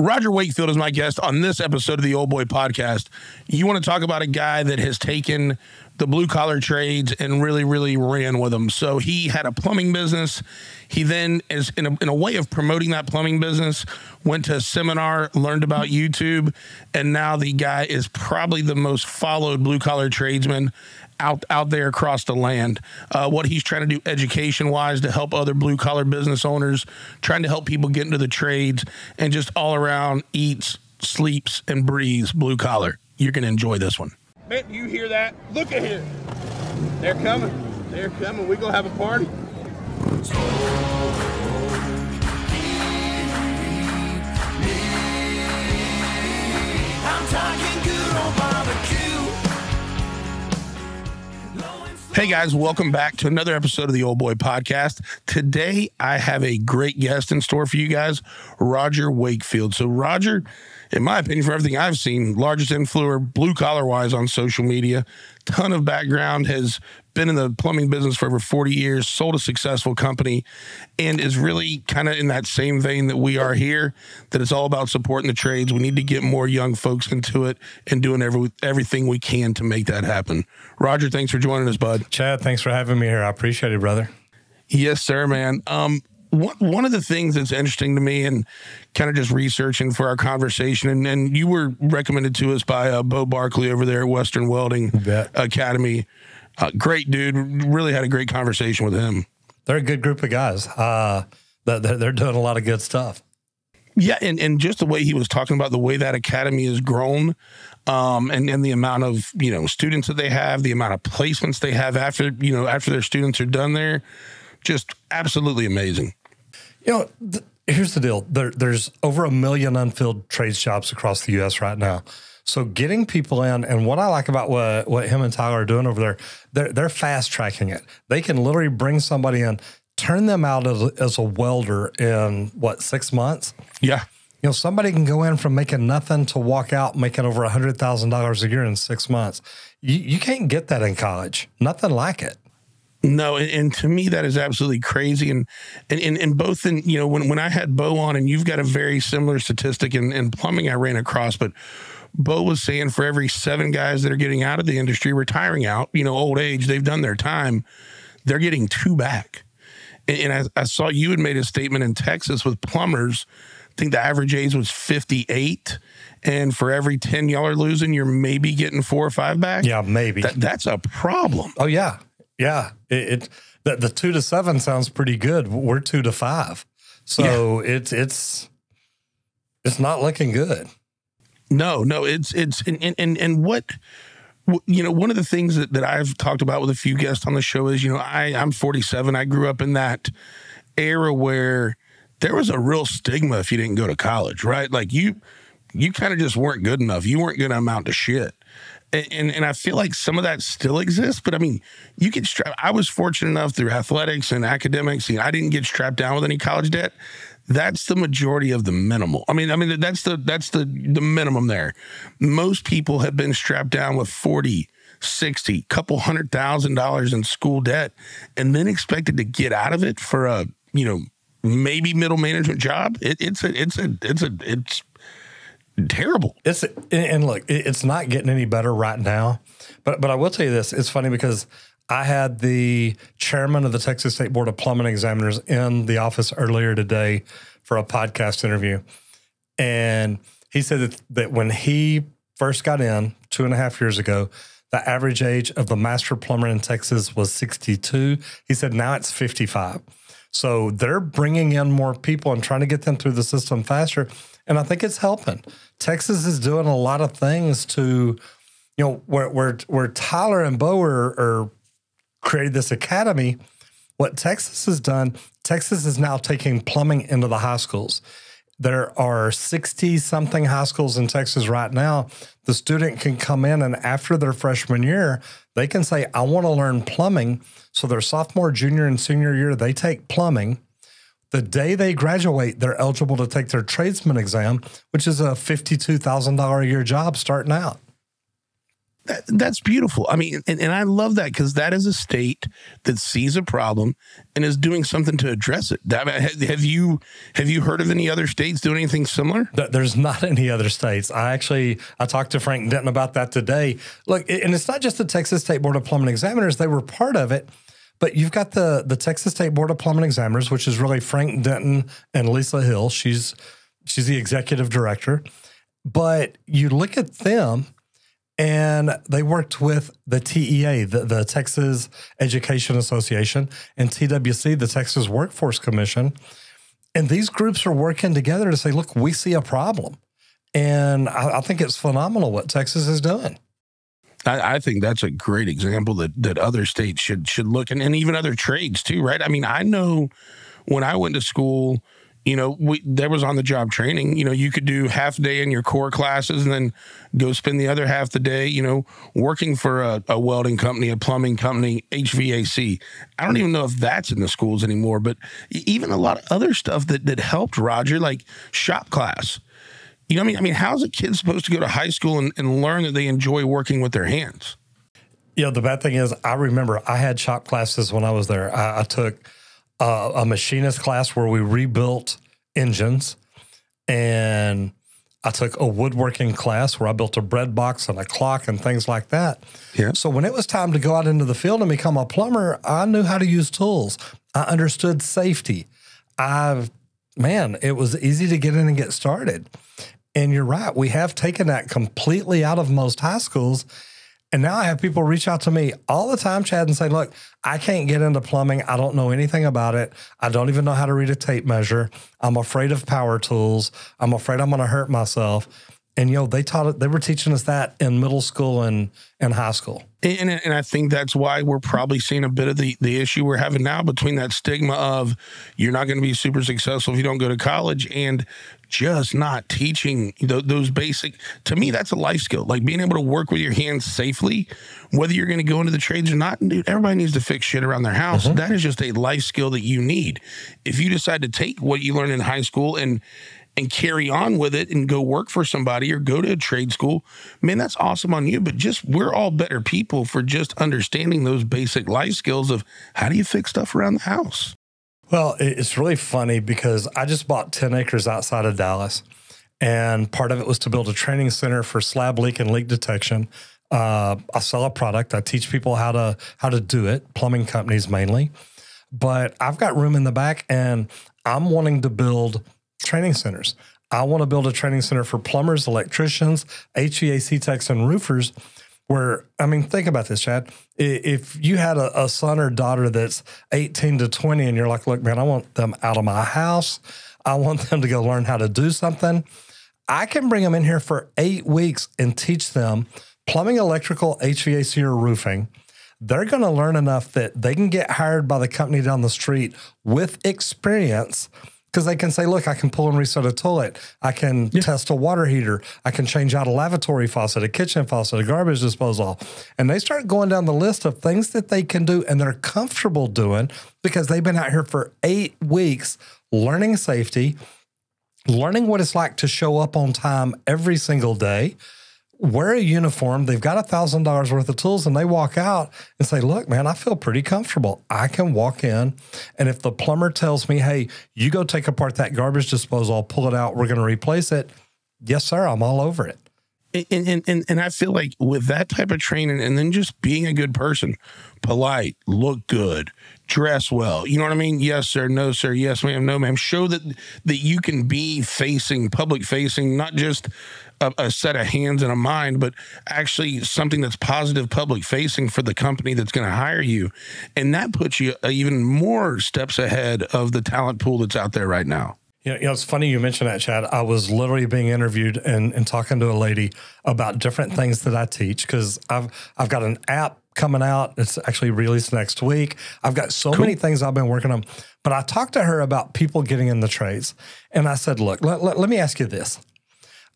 Roger Wakefield is my guest on this episode of the Old Boy Podcast. You want to talk about a guy that has taken the blue-collar trades and really, really ran with them. So he had a plumbing business. He then, is in a way of promoting that plumbing business, went to a seminar, learned about YouTube, and now the guy is probably the most followed blue-collar tradesman out there across the land. What he's trying to do education-wise to help other blue-collar business owners, trying to help people get into the trades, and just all around eats, sleeps, and breathes blue-collar. You're going to enjoy this one. Man, you hear that? Look at here. They're coming. They're coming. We're going to have a party. I'm talking good on barbecue. Hey guys, welcome back to another episode of the Old Boy Podcast. Today, I have a great guest in store for you guys, Roger Wakefield. So Roger, in my opinion, for everything I've seen, largest influencer, blue-collar wise on social media, ton of background, has been in the plumbing business for over 40 years, sold a successful company, and is really kind of in that same vein that we are here, that it's all about supporting the trades. We need to get more young folks into it and doing everything we can to make that happen. Roger, thanks for joining us, bud. Chad, thanks for having me here. I appreciate it, brother. Yes, sir, man. One of the things that's interesting to me and kind of just researching for our conversation, and you were recommended to us by Bo Barkley over there at Western Welding Academy. Great dude. Really had a great conversation with him. They're a good group of guys. They're doing a lot of good stuff. Yeah, and just the way he was talking about the way that academy has grown, and the amount of students that they have, the amount of placements they have after their students are done there, just absolutely amazing. Here's the deal. There's over 1 million unfilled trades jobs across the U.S. right now. So getting people in, and what I like about what him and Tyler are doing over there, they're fast tracking it. They can literally bring somebody in, turn them out as a welder in 6 months? Yeah. Somebody can go in from making nothing to walk out making over $100,000 a year in 6 months. You can't get that in college. Nothing like it. No, and to me that is absolutely crazy. And both when I had Bo on, and you've got a very similar statistic in plumbing I ran across, but Bo was saying for every 7 guys that are getting out of the industry, retiring out, old age, they've done their time, they're getting 2 back. And I saw you had made a statement in Texas with plumbers. I think the average age was 58. And for every 10 y'all are losing, you're maybe getting 4 or 5 back. Yeah, maybe. That's a problem. Oh, yeah. Yeah. The 2 to 7 sounds pretty good. We're 2 to 5. So it's not looking good. No, it's and what, one of the things that I've talked about with a few guests on the show is, I'm 47. I grew up in that era where there was a real stigma if you didn't go to college, right? Like you kind of just weren't good enough. You weren't going to amount to shit. And I feel like some of that still exists, but I mean, I was fortunate enough through athletics and academics, I didn't get strapped down with any college debt. That's the majority of the minimal. I mean, that's the minimum there. Most people have been strapped down with 40, 60, couple $100,000 in school debt, and then expected to get out of it for a, maybe middle management job. It's terrible. And look, it's not getting any better right now, but I will tell you this. It's funny because I had the chairman of the Texas State Board of Plumbing Examiners in the office earlier today for a podcast interview. And he said that when he first got in 2.5 years ago, the average age of the master plumber in Texas was 62. He said now it's 55. So they're bringing in more people and trying to get them through the system faster. And I think it's helping. Texas is doing a lot of things to, where Tyler and Bo are created this academy. What Texas has done, Texas is now taking plumbing into the high schools. There are 60-something high schools in Texas right now. The student can come in, and after their freshman year, they can say, I want to learn plumbing. So their sophomore, junior, and senior year, they take plumbing. The day they graduate, they're eligible to take their tradesman exam, which is a $52,000 a year job starting out. That's beautiful. I mean, and I love that, because that is a state that sees a problem and is doing something to address it. Have you heard of any other states doing anything similar? There's not any other states. I talked to Frank Denton about that today. Look, and it's not just the Texas State Board of Plumbing Examiners. They were part of it. But you've got the Texas State Board of Plumbing Examiners, which is really Frank Denton and Lisa Hill. She's the executive director. But you look at them, and they worked with the TEA, the Texas Education Association, and TWC, the Texas Workforce Commission. And these groups are working together to say, look, we see a problem. And I think it's phenomenal what Texas is doing. I think that's a great example that other states should look, and even other trades too, right? I mean, I know when I went to school, there was on-the-job training. You could do half a day in your core classes and then go spend the other half the day, working for a welding company, a plumbing company, HVAC. I don't even know if that's in the schools anymore, but even a lot of other stuff that helped, Roger, like shop class. I mean, how's a kid supposed to go to high school and learn that they enjoy working with their hands? The bad thing is, I remember I had shop classes when I was there. I took a machinist class where we rebuilt engines, and I took a woodworking class where I built a bread box and a clock and things like that. Yeah. So when it was time to go out into the field and become a plumber, I knew how to use tools. I understood safety. It was easy to get in and get started. And you're right. We have taken that completely out of most high schools. And now I have people reach out to me all the time, Chad, and say, look, I can't get into plumbing. I don't know anything about it. I don't even know how to read a tape measure. I'm afraid of power tools. I'm afraid I'm going to hurt myself. And, they were teaching us that in middle school and high school. And I think that's why we're probably seeing a bit of the issue we're having now between that stigma of you're not going to be super successful if you don't go to college, and just not teaching those basic. To me, that's a life skill, like being able to work with your hands safely, whether you're going to go into the trades or not. And dude, everybody needs to fix shit around their house. Mm-hmm. That is just a life skill that you need. If you decide to take what you learned in high school and carry on with it and go work for somebody or go to a trade school, man, that's awesome on you. But we're all better people for just understanding those basic life skills of how do you fix stuff around the house? Well, it's really funny because I just bought 10 acres outside of Dallas, and part of it was to build a training center for slab leak and leak detection. I sell a product. I teach people how to do it, plumbing companies mainly. But I've got room in the back, and I'm wanting to build training centers. I want to build a training center for plumbers, electricians, HVAC techs, and roofers where, think about this, Chad. If you had a son or daughter that's 18 to 20 and you're like, look, man, I want them out of my house. I want them to go learn how to do something. I can bring them in here for 8 weeks and teach them plumbing, electrical, HVAC, or roofing. They're going to learn enough that they can get hired by the company down the street with experience, because they can say, look, I can pull and reset a toilet. I can test a water heater. I can change out a lavatory faucet, a kitchen faucet, a garbage disposal. And they start going down the list of things that they can do and they're comfortable doing because they've been out here for 8 weeks learning safety, learning what it's like to show up on time every single day, wear a uniform. They've got $1,000 worth of tools, and they walk out and say, look, man, I feel pretty comfortable. I can walk in, and if the plumber tells me, hey, you go take apart that garbage disposal, pull it out, we're going to replace it. Yes, sir. I'm all over it. And I feel like with that type of training, and then just being a good person, polite, look good, dress well, you know what I mean? Yes, sir. No, sir. Yes, ma'am. No, ma'am. Show that you can be public facing, not just a set of hands and a mind, but actually something that's positive public facing for the company that's going to hire you. And that puts you even more steps ahead of the talent pool that's out there right now. It's funny you mentioned that, Chad. I was literally being interviewed and talking to a lady about different things that I teach, because I've got an app coming out. It's actually released next week. I've got so many things I've been working on. But I talked to her about people getting in the trades. And I said, look, let me ask you this.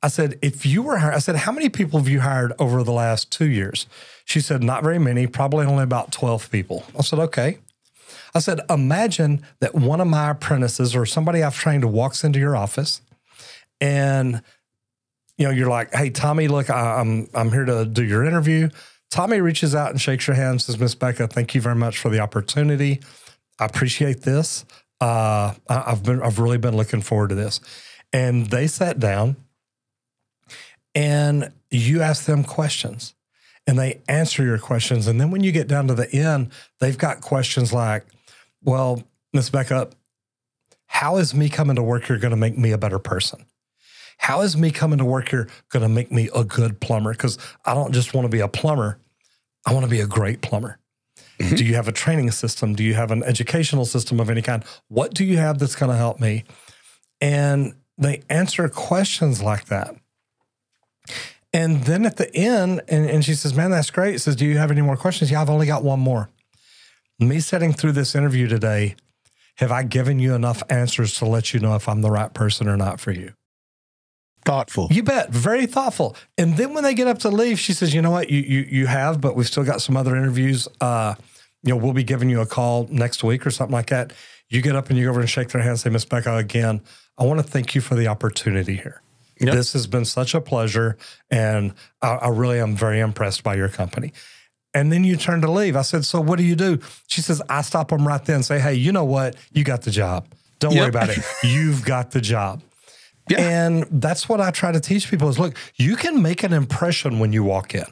I said, if you were hired, I said, how many people have you hired over the last 2 years? She said, not very many, probably only about 12 people. I said, okay. I said, imagine that one of my apprentices or somebody I've trained walks into your office and you're like, hey, Tommy, look, I'm here to do your interview. Tommy reaches out and shakes your hand and says, Miss Becca, thank you very much for the opportunity. I appreciate this. I've really been looking forward to this. And they sat down and you ask them questions and they answer your questions. And then when you get down to the end, they've got questions like, well, Miss Becca, how is me coming to work here going to make me a better person? How is me coming to work here going to make me a good plumber? Because I don't just want to be a plumber. I want to be a great plumber. Do you have a training system? Do you have an educational system of any kind? What do you have that's going to help me? And they answer questions like that. And then at the end, and she says, man, that's great. Says, do you have any more questions? Yeah, I've only got one more. Me sitting through this interview today, have I given you enough answers to let you know if I'm the right person or not for you? Thoughtful. You bet. Very thoughtful. And then when they get up to leave, she says, you know what, you have, but we've still got some other interviews. We'll be giving you a call next week or something like that. You get up and you go over and shake their hand and say, Miss Becca, again, I want to thank you for the opportunity here. Yep. This has been such a pleasure. And I really am very impressed by your company. And then you turn to leave. I said, so what do you do? She says, I stop them right then and say, hey, you know what? You got the job. Don't worry about it. You've got the job. Yeah. And that's what I try to teach people is, look, you can make an impression when you walk in.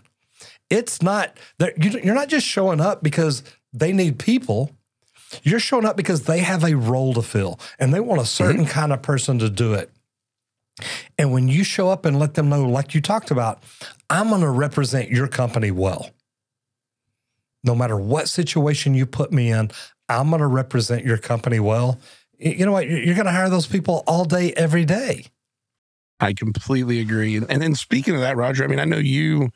It's not that you're not just showing up because they need people. You're showing up because they have a role to fill and they want a certain kind of person to do it. And when you show up and let them know, like you talked about, I'm going to represent your company well. No matter what situation you put me in, I'm going to represent your company well. You know what? You're going to hire those people all day, every day. I completely agree. And then speaking of that, Roger, I mean, I know you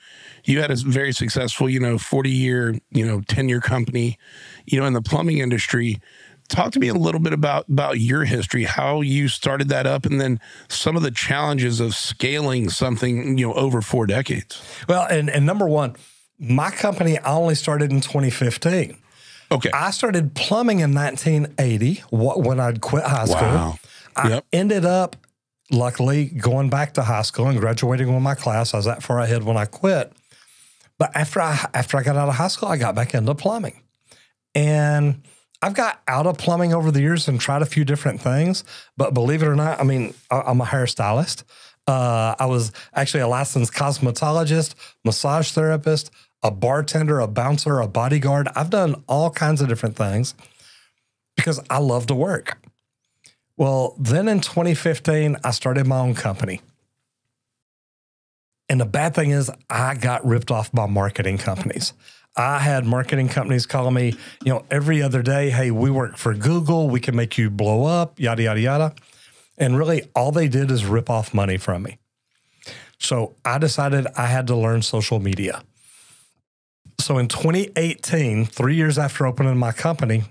had a very successful, 40-year, tenure company, in the plumbing industry. Talk to me a little bit about your history, how you started that up, and then some of the challenges of scaling something, over 4 decades. Well, and number one, my company, I only started in 2015. Okay. I started plumbing in 1980 when I'd quit high school. Wow. I ended up, luckily, going back to high school and graduating with my class. I was that far ahead when I quit. But after I got out of high school, I got back into plumbing. And I've got out of plumbing over the years and tried a few different things. But believe it or not, I mean, I'm a hairstylist. I was actually a licensed cosmetologist, massage therapist, a bartender, a bouncer, a bodyguard. I've done all kinds of different things because I love to work. Well, then in 2015, I started my own company. And the bad thing is I got ripped off by marketing companies. I had marketing companies calling me, every other day, hey, we work for Google. We can make you blow up, yada, yada, yada. And really all they did is rip off money from me. So I decided I had to learn social media. So in 2018, 3 years after opening my company,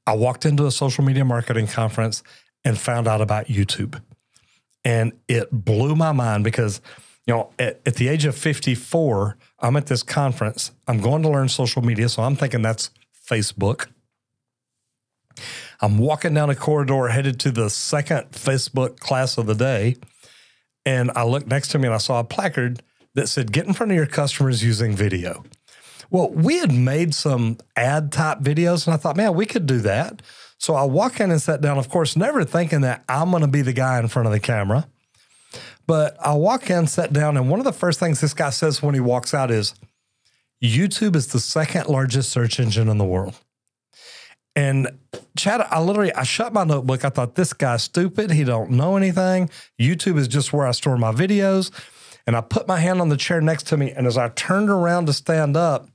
I walked into a social media marketing conference and found out about YouTube. And it blew my mind because, at the age of 54, I'm at this conference. I'm going to learn social media. So I'm thinking that's Facebook. I'm walking down a corridor headed to the second Facebook class of the day. And I looked next to me and I saw a placard that said, get in front of your customers using video. Well, we had made some ad type videos and I thought, man, we could do that. So I walk in and sat down, of course, never thinking that I'm going to be the guy in front of the camera. But I walk in, sat down, and one of the first things this guy says when he walks out is, YouTube is the second largest search engine in the world. And Chad, I shut my notebook. I thought, this guy's stupid. He don't know anything. YouTube is just where I store my videos. And I put my hand on the chair next to me. And as I turned around to stand up,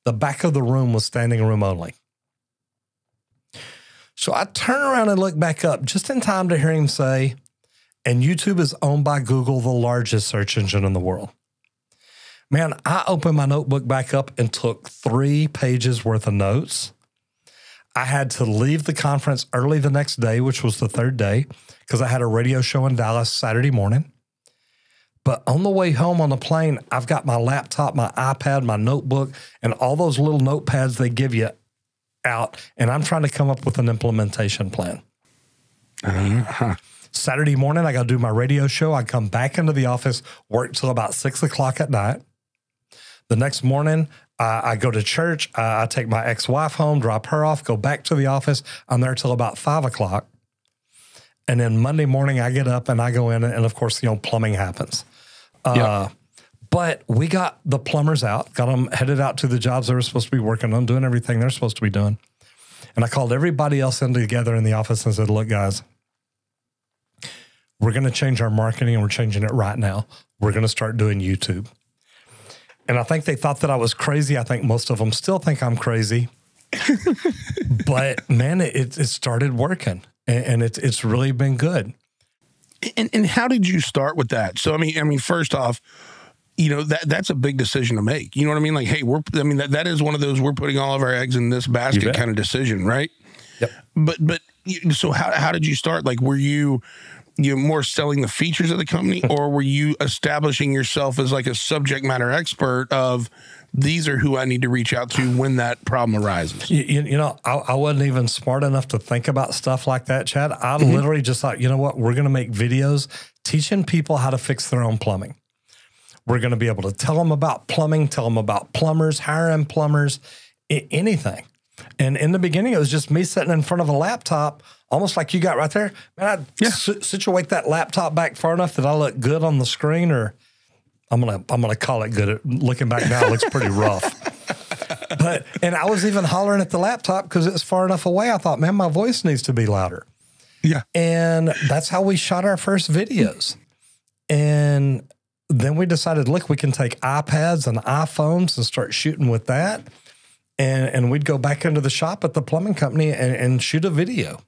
the back of the room was standing room only. So I turned around and looked back up just in time to hear him say, and YouTube is owned by Google, the largest search engine in the world. Man, I opened my notebook back up and took 3 pages worth of notes. I had to leave the conference early the next day, which was the 3rd day, because I had a radio show in Dallas Saturday morning. But on the way home on the plane, I've got my laptop, my iPad, my notebook, and all those little notepads they give you out, and I'm trying to come up with an implementation plan. Saturday morning, I got to do my radio show. I come back into the office, work till about 6 o'clock at night. The next morning, I go to church. I take my ex-wife home, drop her off, go back to the office. I'm there till about 5 o'clock. And then Monday morning, I get up and I go in, and of course, plumbing happens. But we got the plumbers out, got them headed out to the jobs they were supposed to be working on, doing everything they're supposed to be doing. And I called everybody else in together in the office and said, look, guys, we're going to change our marketing, and we're changing it right now. We're going to start doing YouTube. And I think they thought that I was crazy. I think most of them still think I'm crazy. But, man, it started working, and it's really been good. And how did you start with that? So, I mean, first off, that's a big decision to make. You know what I mean? Like, hey, that is one of those, we're putting all of our eggs in this basket kind of decision, right? Yep. But so how did you start? Like, were you more selling the features of the company, or were you establishing yourself as like a subject matter expert of, these are who I need to reach out to when that problem arises? I wasn't even smart enough to think about stuff like that, Chad. I literally just thought, you know what? We're going to make videos teaching people how to fix their own plumbing. We're going to be able to tell them about plumbing, tell them about plumbers, hiring plumbers, anything. And in the beginning, it was just me sitting in front of a laptop, almost like you got right there. Man, I'd situate that laptop back far enough that I look good on the screen, or I'm gonna call it good. Looking back now, it looks pretty rough. And I was even hollering at the laptop because it's far enough away. I thought, man, my voice needs to be louder. Yeah. And that's how we shot our first videos. And then we decided, look, we can take iPads and iPhones and start shooting with that. And we'd go back into the shop at the plumbing company and shoot a video.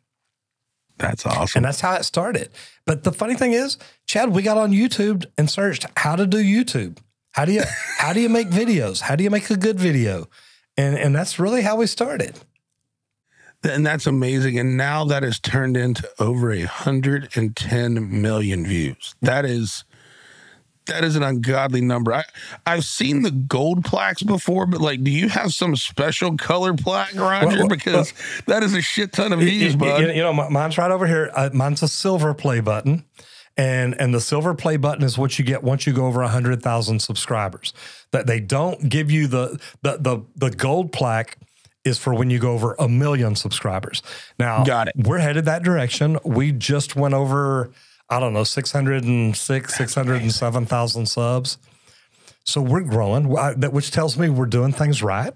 That's awesome. And that's how it started. But the funny thing is, Chad, we got on YouTube and searched how to do YouTube. How do you make videos? How do you make a good video? And that's really how we started. And that's amazing. And now that has turned into over 110 million views. That is an ungodly number. I've seen the gold plaques before, but like, do you have some special color plaque, Roger? Because that is a shit ton of views, bud. Mine's right over here. Mine's a silver play button. And the silver play button is what you get once you go over 100,000 subscribers. That they don't give you the gold plaque is for when you go over 1 million subscribers. Now, got it. We're headed that direction. We just went over, 607,000 subs. So we're growing, which tells me we're doing things right.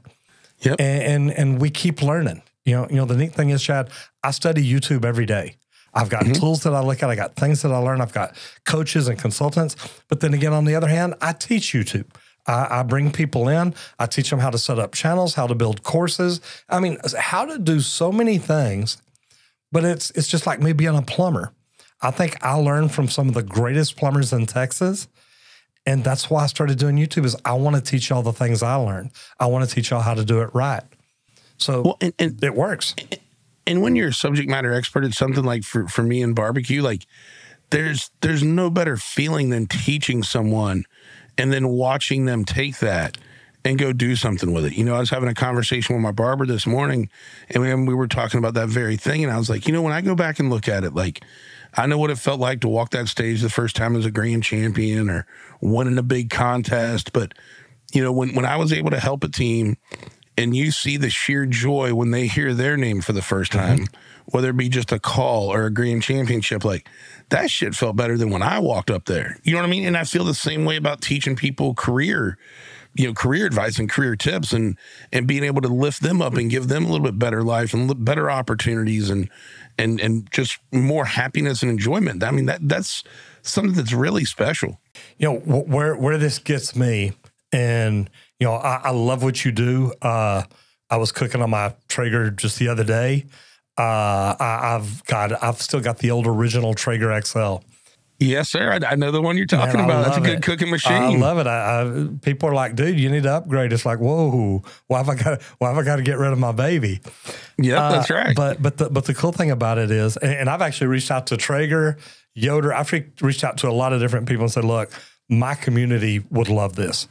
Yep. And we keep learning. The neat thing is, Chad, I study YouTube every day. I've got tools that I look at. I got things that I learn. I've got coaches and consultants. But then again, on the other hand, I teach YouTube. I bring people in. I teach them how to set up channels, how to build courses. I mean, how to do so many things. But it's just like me being a plumber. I think I learned from some of the greatest plumbers in Texas. And that's why I started doing YouTube, is I want to teach y'all the things I learned. I want to teach y'all how to do it right. So it works. And when you're a subject matter expert at something like for me in barbecue, like there's no better feeling than teaching someone and then watching them take that and go do something with it. I was having a conversation with my barber this morning, and we were talking about that very thing. And I was like, when I go back and look at it, like, I know what it felt like to walk that stage the first time as a grand champion or winning a big contest. But, when I was able to help a team, and you see the sheer joy when they hear their name for the first time, whether it be just a call or a grand championship, like that shit felt better than when I walked up there. You know what I mean? And I feel the same way about teaching people career advice and career tips, and being able to lift them up and give them a little bit better life and better opportunities and just more happiness and enjoyment. I mean, that's something that's really special. Where this gets me, and I love what you do. I was cooking on my Traeger just the other day. I've still got the old original Traeger XL. Yes, sir. I know the one you're talking about. That's a good cooking machine. I love it. People are like, dude, you need to upgrade. It's like, whoa, why have I got to get rid of my baby? Yeah, that's right. But the cool thing about it is, and I've actually reached out to Traeger, Yoder. I've reached out to a lot of different people and said, look, my community would love this.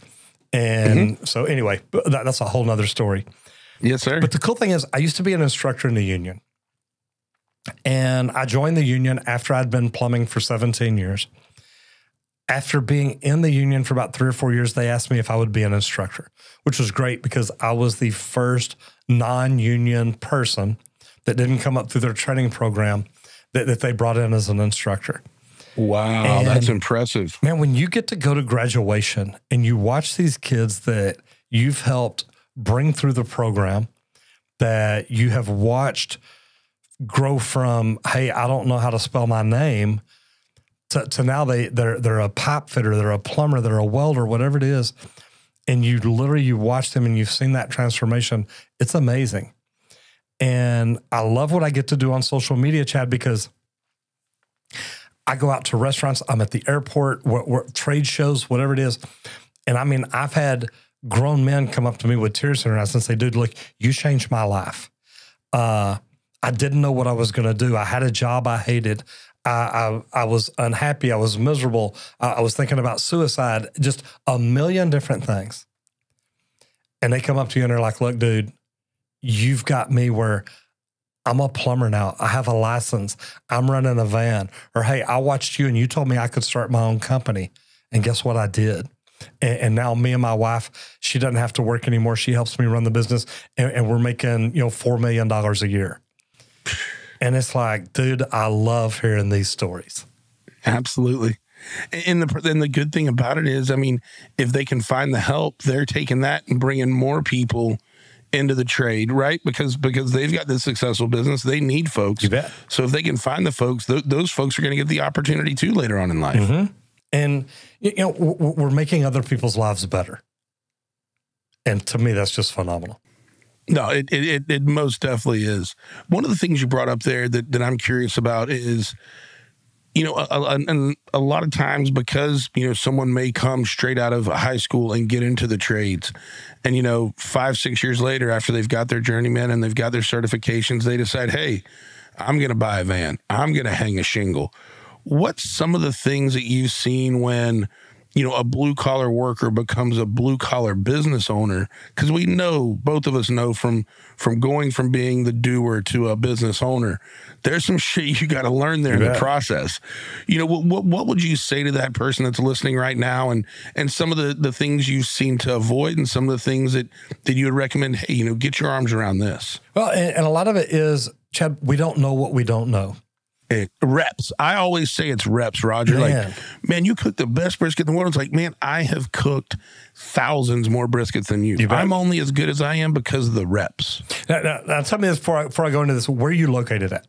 And so anyway, that's a whole nother story. Yes, sir. But the cool thing is, I used to be an instructor in the union. And I joined the union after I'd been plumbing for 17 years. After being in the union for about 3 or 4 years, they asked me if I would be an instructor, which was great because I was the first non-union person that didn't come up through their training program that they brought in as an instructor. Wow, And that's impressive. Man, when you get to go to graduation and you watch these kids that you've helped bring through the program, that you have watched grow from, hey, I don't know how to spell my name, to now they're a pipe fitter, they're a plumber, they're a welder, whatever it is. And you watch them and you've seen that transformation. It's amazing. And I love what I get to do on social media, Chad, because I go out to restaurants, I'm at the airport, trade shows, whatever it is. And I mean, I've had grown men come up to me with tears in their eyes and say, dude, look, you changed my life. I didn't know what I was going to do. I had a job I hated. I was unhappy. I was miserable. I was thinking about suicide, just a million different things. And they come up to you and they're like, look, dude, you've got me where I'm a plumber now. I have a license. I'm running a van. Or, hey, I watched you and you told me I could start my own company. And guess what I did? And now me and my wife, she doesn't have to work anymore. She helps me run the business. And we're making, $4 million a year. And it's like, dude, I love hearing these stories. Absolutely. And the good thing about it is, I mean, if they can find the help, they're taking that and bringing more people into the trade, right? Because they've got this successful business, they need folks. You bet. So if they can find the folks, those folks are going to get the opportunity too later on in life. Mm-hmm. And we're making other people's lives better. And to me, that's just phenomenal. No, it most definitely is. One of the things you brought up there that I'm curious about is, a lot of times because, someone may come straight out of high school and get into the trades and, 5-6 years later, after they've got their journeyman and they've got their certifications, they decide, hey, I'm going to buy a van. I'm going to hang a shingle. What's some of the things that you've seen when, a blue collar worker becomes a blue collar business owner? Because we know, both of us know from going from being the doer to a business owner, there's some shit you got to learn there in the process. What would you say to that person that's listening right now, and some of the things you've seen to avoid, and some of the things that you would recommend? Hey, get your arms around this. Well, and a lot of it is, Chad, we don't know what we don't know. Reps. I always say it's reps, Roger. Man, you cook the best brisket in the world. It's like, man, I have cooked thousands more briskets than you. I'm only as good as I am because of the reps. Now tell me this before I go into this. Where are you located at?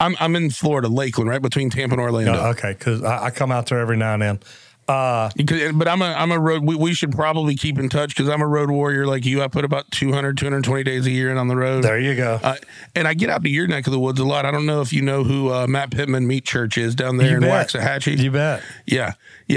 I'm in Florida, Lakeland, right between Tampa and Orlando. Oh, okay, because I come out there every now and then. But I'm a road. We should probably keep in touch because I'm a road warrior like you. I put about 220 days a year in on the road. There you go. And I get out to your neck of the woods a lot. I don't know if you know who Matt Pittman Meat Church is down there in Waxahachie. You bet. Yeah.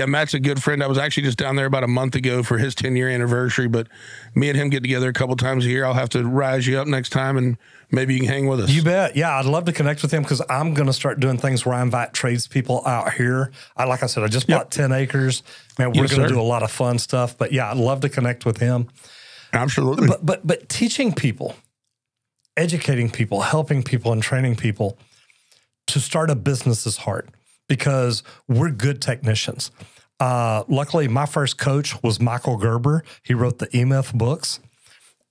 Matt's a good friend. I was actually just down there about a month ago for his 10-year anniversary, but me and him get together a couple times a year. I'll have to rise you up next time and maybe you can hang with us. You bet. Yeah, I'd love to connect with him because I'm going to start doing things where I invite tradespeople out here. Like I said, I just bought 10 acres. Man, we're going to do a lot of fun stuff. But yeah, I'd love to connect with him. Absolutely. But teaching people, educating people, helping people, and training people to start a business is hard because we're good technicians. Luckily, my first coach was Michael Gerber. He wrote the E-Myth books.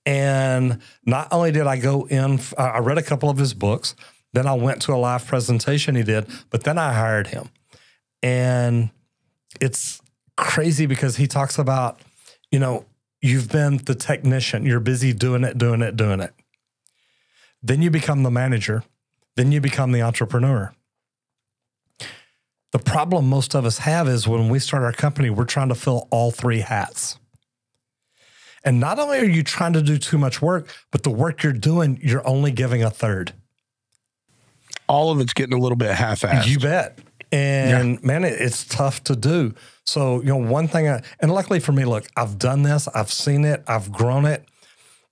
And not only did I go in, I read a couple of his books, then I went to a live presentation he did, but then I hired him. And it's crazy because he talks about, you've been the technician, you're busy doing it. Then you become the manager, then you become the entrepreneur. The problem most of us have is when we start our company, we're trying to fill all three hats. And not only are you trying to do too much work, but the work you're doing, you're only giving a third. All of it's getting a little bit half-assed. You bet. And man, it's tough to do. So, one thing, and luckily for me, look, I've done this, I've seen it, I've grown it.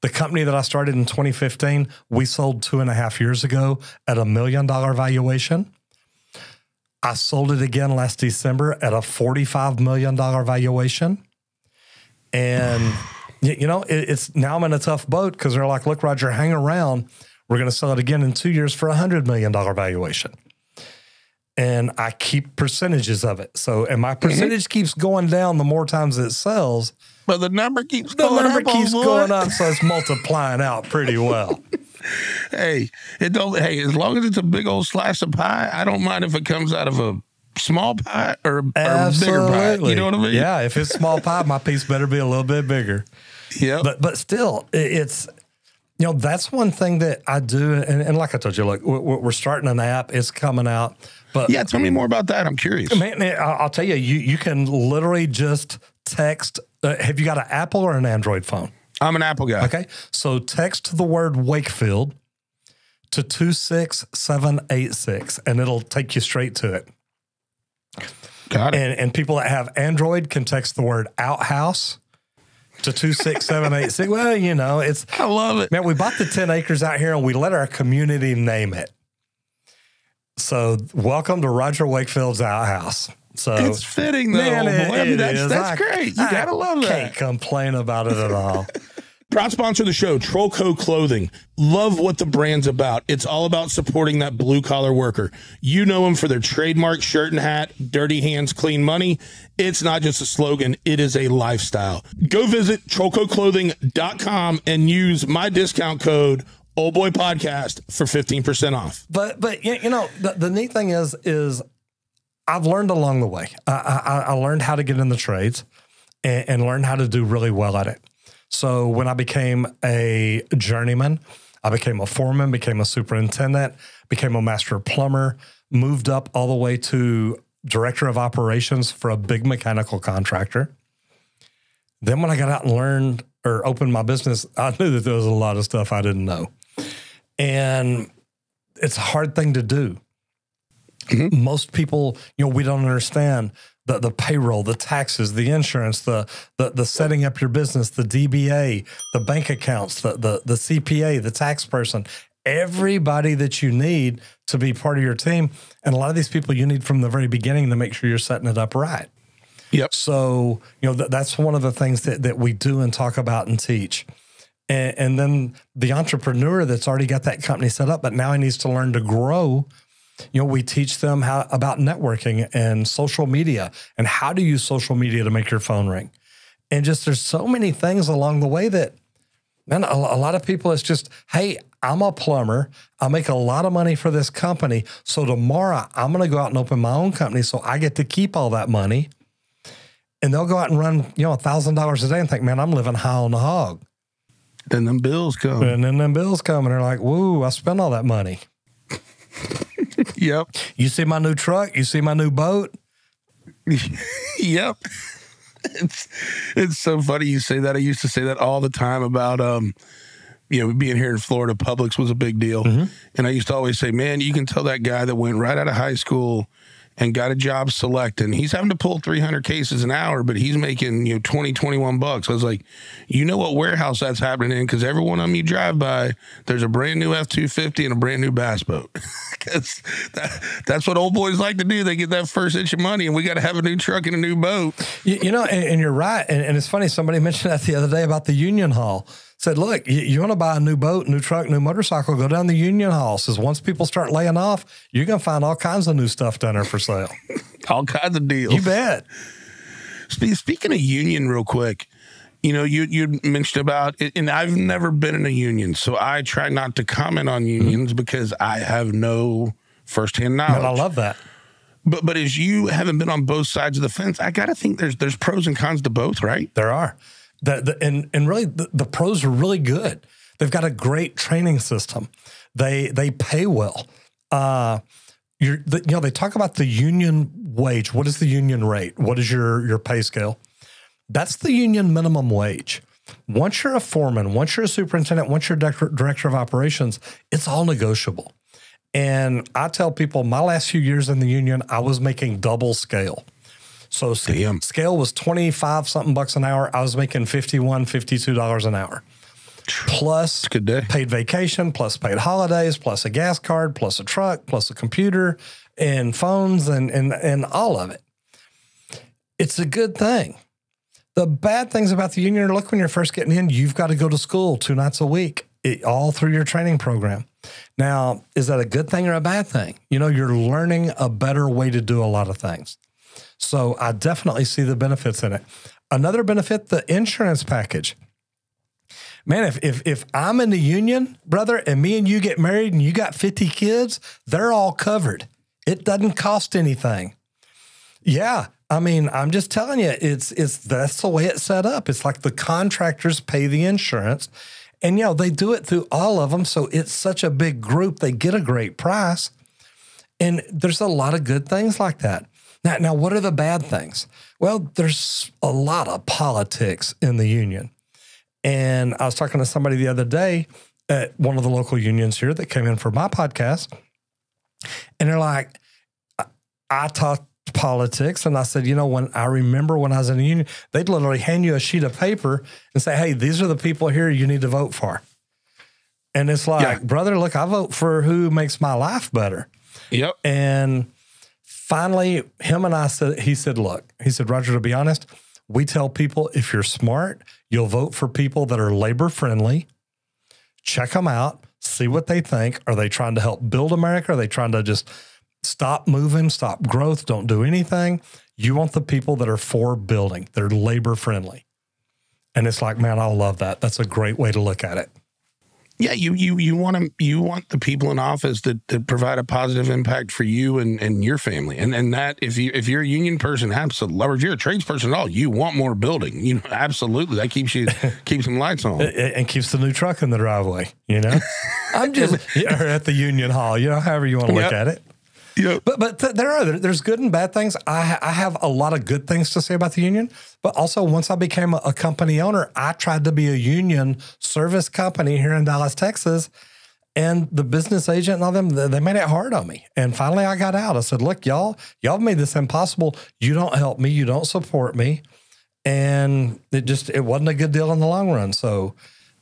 The company that I started in 2015, we sold 2.5 years ago at $1 million valuation. I sold it again last December at a $45 million valuation. And it's now I'm in a tough boat because they're like, look, Roger, hang around. We're going to sell it again in 2 years for $100 million valuation. And I keep percentages of it. So, and my percentage keeps going down the more times it sells. But the number keeps The going number up. keeps going up, so it's multiplying out pretty well. Hey, as long as it's a big old slice of pie, I don't mind if it comes out of a small pie or a bigger pie. You know what I mean? Yeah, if it's small pie, my piece better be a little bit bigger. Yeah. But still, it's, you know, that's one thing that I do. And like I told you, look, we're starting an app. It's coming out. But yeah, tell me more about that. I'm curious. Man, I'll tell you, you can literally just text. Have you got an Apple or an Android phone? I'm an Apple guy. Okay. So text the word Wakefield to 26786 and it'll take you straight to it. Got it. And people that have Android can text the word outhouse to 26786. Well, you know, I love it. Man, we bought the 10 acres out here and we let our community name it. So welcome to Roger Wakefield's outhouse. So it's fitting, though. Man, that's great. You gotta love that. Can't complain about it at all. Proud sponsor of the show, Trollco Clothing. Love what the brand's about. It's all about supporting that blue collar worker. You know them for their trademark shirt and hat, dirty hands, clean money. It's not just a slogan. It is a lifestyle. Go visit trollcoclothing.com and use my discount code Old Boy Podcast for 15% off. But you know, the neat thing is I've learned along the way. I learned how to get in the trades and learned how to do really well at it. So when I became a journeyman, I became a foreman, became a superintendent, became a master plumber, moved up all the way to director of operations for a big mechanical contractor. Then when I got out and learned or opened my business, I knew that there was a lot of stuff I didn't know. And it's a hard thing to do. Mm-hmm. Most people, you know, we don't understand the payroll, the taxes, the insurance, the setting up your business, the DBA, the bank accounts, the CPA, the tax person, everybody that you need to be part of your team. And a lot of these people you need from the very beginning to make sure you're setting it up right. Yep. So, you know, that's one of the things that we do and talk about and teach. And then the entrepreneur that's already got that company set up, but now he needs to learn to grow. You know, we teach them about networking and social media and how to use social media to make your phone ring. And just there's so many things along the way that, man, a lot of people, it's just, hey, I'm a plumber. I make a lot of money for this company. So tomorrow I'm going to go out and open my own company so I get to keep all that money. And they'll go out and run, you know, $1,000 a day and think, man, I'm living high on the hog. Then them bills come. And then them bills come and they're like, woo, I spent all that money. Yep. You see my new truck? You see my new boat? Yep. It's so funny you say that. I used to say that all the time about, you know, being here in Florida, Publix was a big deal. Mm-hmm. And I used to always say, man, you can tell that guy that went right out of high school and got a job selecting. He's having to pull 300 cases an hour, but he's making, you know, 20, 21 bucks. I was like, you know what warehouse that's happening in? Because every one of them you drive by, there's a brand new F-250 and a brand new bass boat. Because that's what old boys like to do. They get that first inch of money, and we got to have a new truck and a new boat. You know, and you're right. And it's funny, somebody mentioned that the other day about the Union Hall. Said, look, you want to buy a new boat, new truck, new motorcycle, go down the Union Hall. Says once people start laying off, you're going to find all kinds of new stuff down there for sale. All kinds of deals. You bet. Speaking of union real quick, you know, you mentioned about it, and I've never been in a union, so I try not to comment on unions because I have no firsthand knowledge. And I love that. But as you haven't been on both sides of the fence, I got to think there's pros and cons to both, right? There are. And really, the pros are really good. They've got a great training system. They pay well. You know, they talk about the union wage. What is the union rate? What is your pay scale? That's the union minimum wage. Once you're a foreman, once you're a superintendent, once you're director of operations, it's all negotiable. And I tell people my last few years in the union, I was making double scale. So scale was 25 something bucks an hour. I was making $51, $52 an hour. Plus good day. Paid vacation, plus paid holidays, plus a gas card, plus a truck, plus a computer and phones and all of it. It's a good thing. The bad things about the union are, look, when you're first getting in, you've got to go to school 2 nights a week. all through your training program. Now, is that a good thing or a bad thing? You know, you're learning a better way to do a lot of things. So I definitely see the benefits in it. Another benefit, the insurance package. Man, if I'm in the union, brother, and me and you get married and you got 50 kids, they're all covered. It doesn't cost anything. Yeah. I mean, I'm just telling you, that's the way it's set up. It's like the contractors pay the insurance, and you know, they do it through all of them. So it's such a big group. They get a great price. And there's a lot of good things like that. Now, what are the bad things? Well, there's a lot of politics in the union. And I was talking to somebody the other day at one of the local unions here that came in for my podcast. And they're like, I talk politics. And I said, you know, when I remember when I was in the union, they'd literally hand you a sheet of paper and say, hey, these are the people here you need to vote for. And it's like, brother, look, I vote for who makes my life better. Yep. And finally, he said, Roger, to be honest, we tell people if you're smart, you'll vote for people that are labor friendly. Check them out, see what they think. Are they trying to help build America? Are they trying to just stop moving, stop growth, don't do anything? You want the people that are for building. They're labor friendly. And it's like, man, I love that. That's a great way to look at it. Yeah, you want the people in office that provide a positive impact for you and your family, and that if you're a union person, absolutely, or if you're a tradesperson at all, you want more building. You know, absolutely, that keeps some lights on and keeps the new truck in the driveway. You know, I'm just or at the union hall. You know, however you want to look at it. Yeah, but there's good and bad things. I have a lot of good things to say about the union, but also once I became a company owner, I tried to be a union service company here in Dallas, Texas, and the business agent and all them, they made it hard on me. And finally I got out. I said, look, y'all made this impossible. You don't help me. You don't support me. And it wasn't a good deal in the long run. So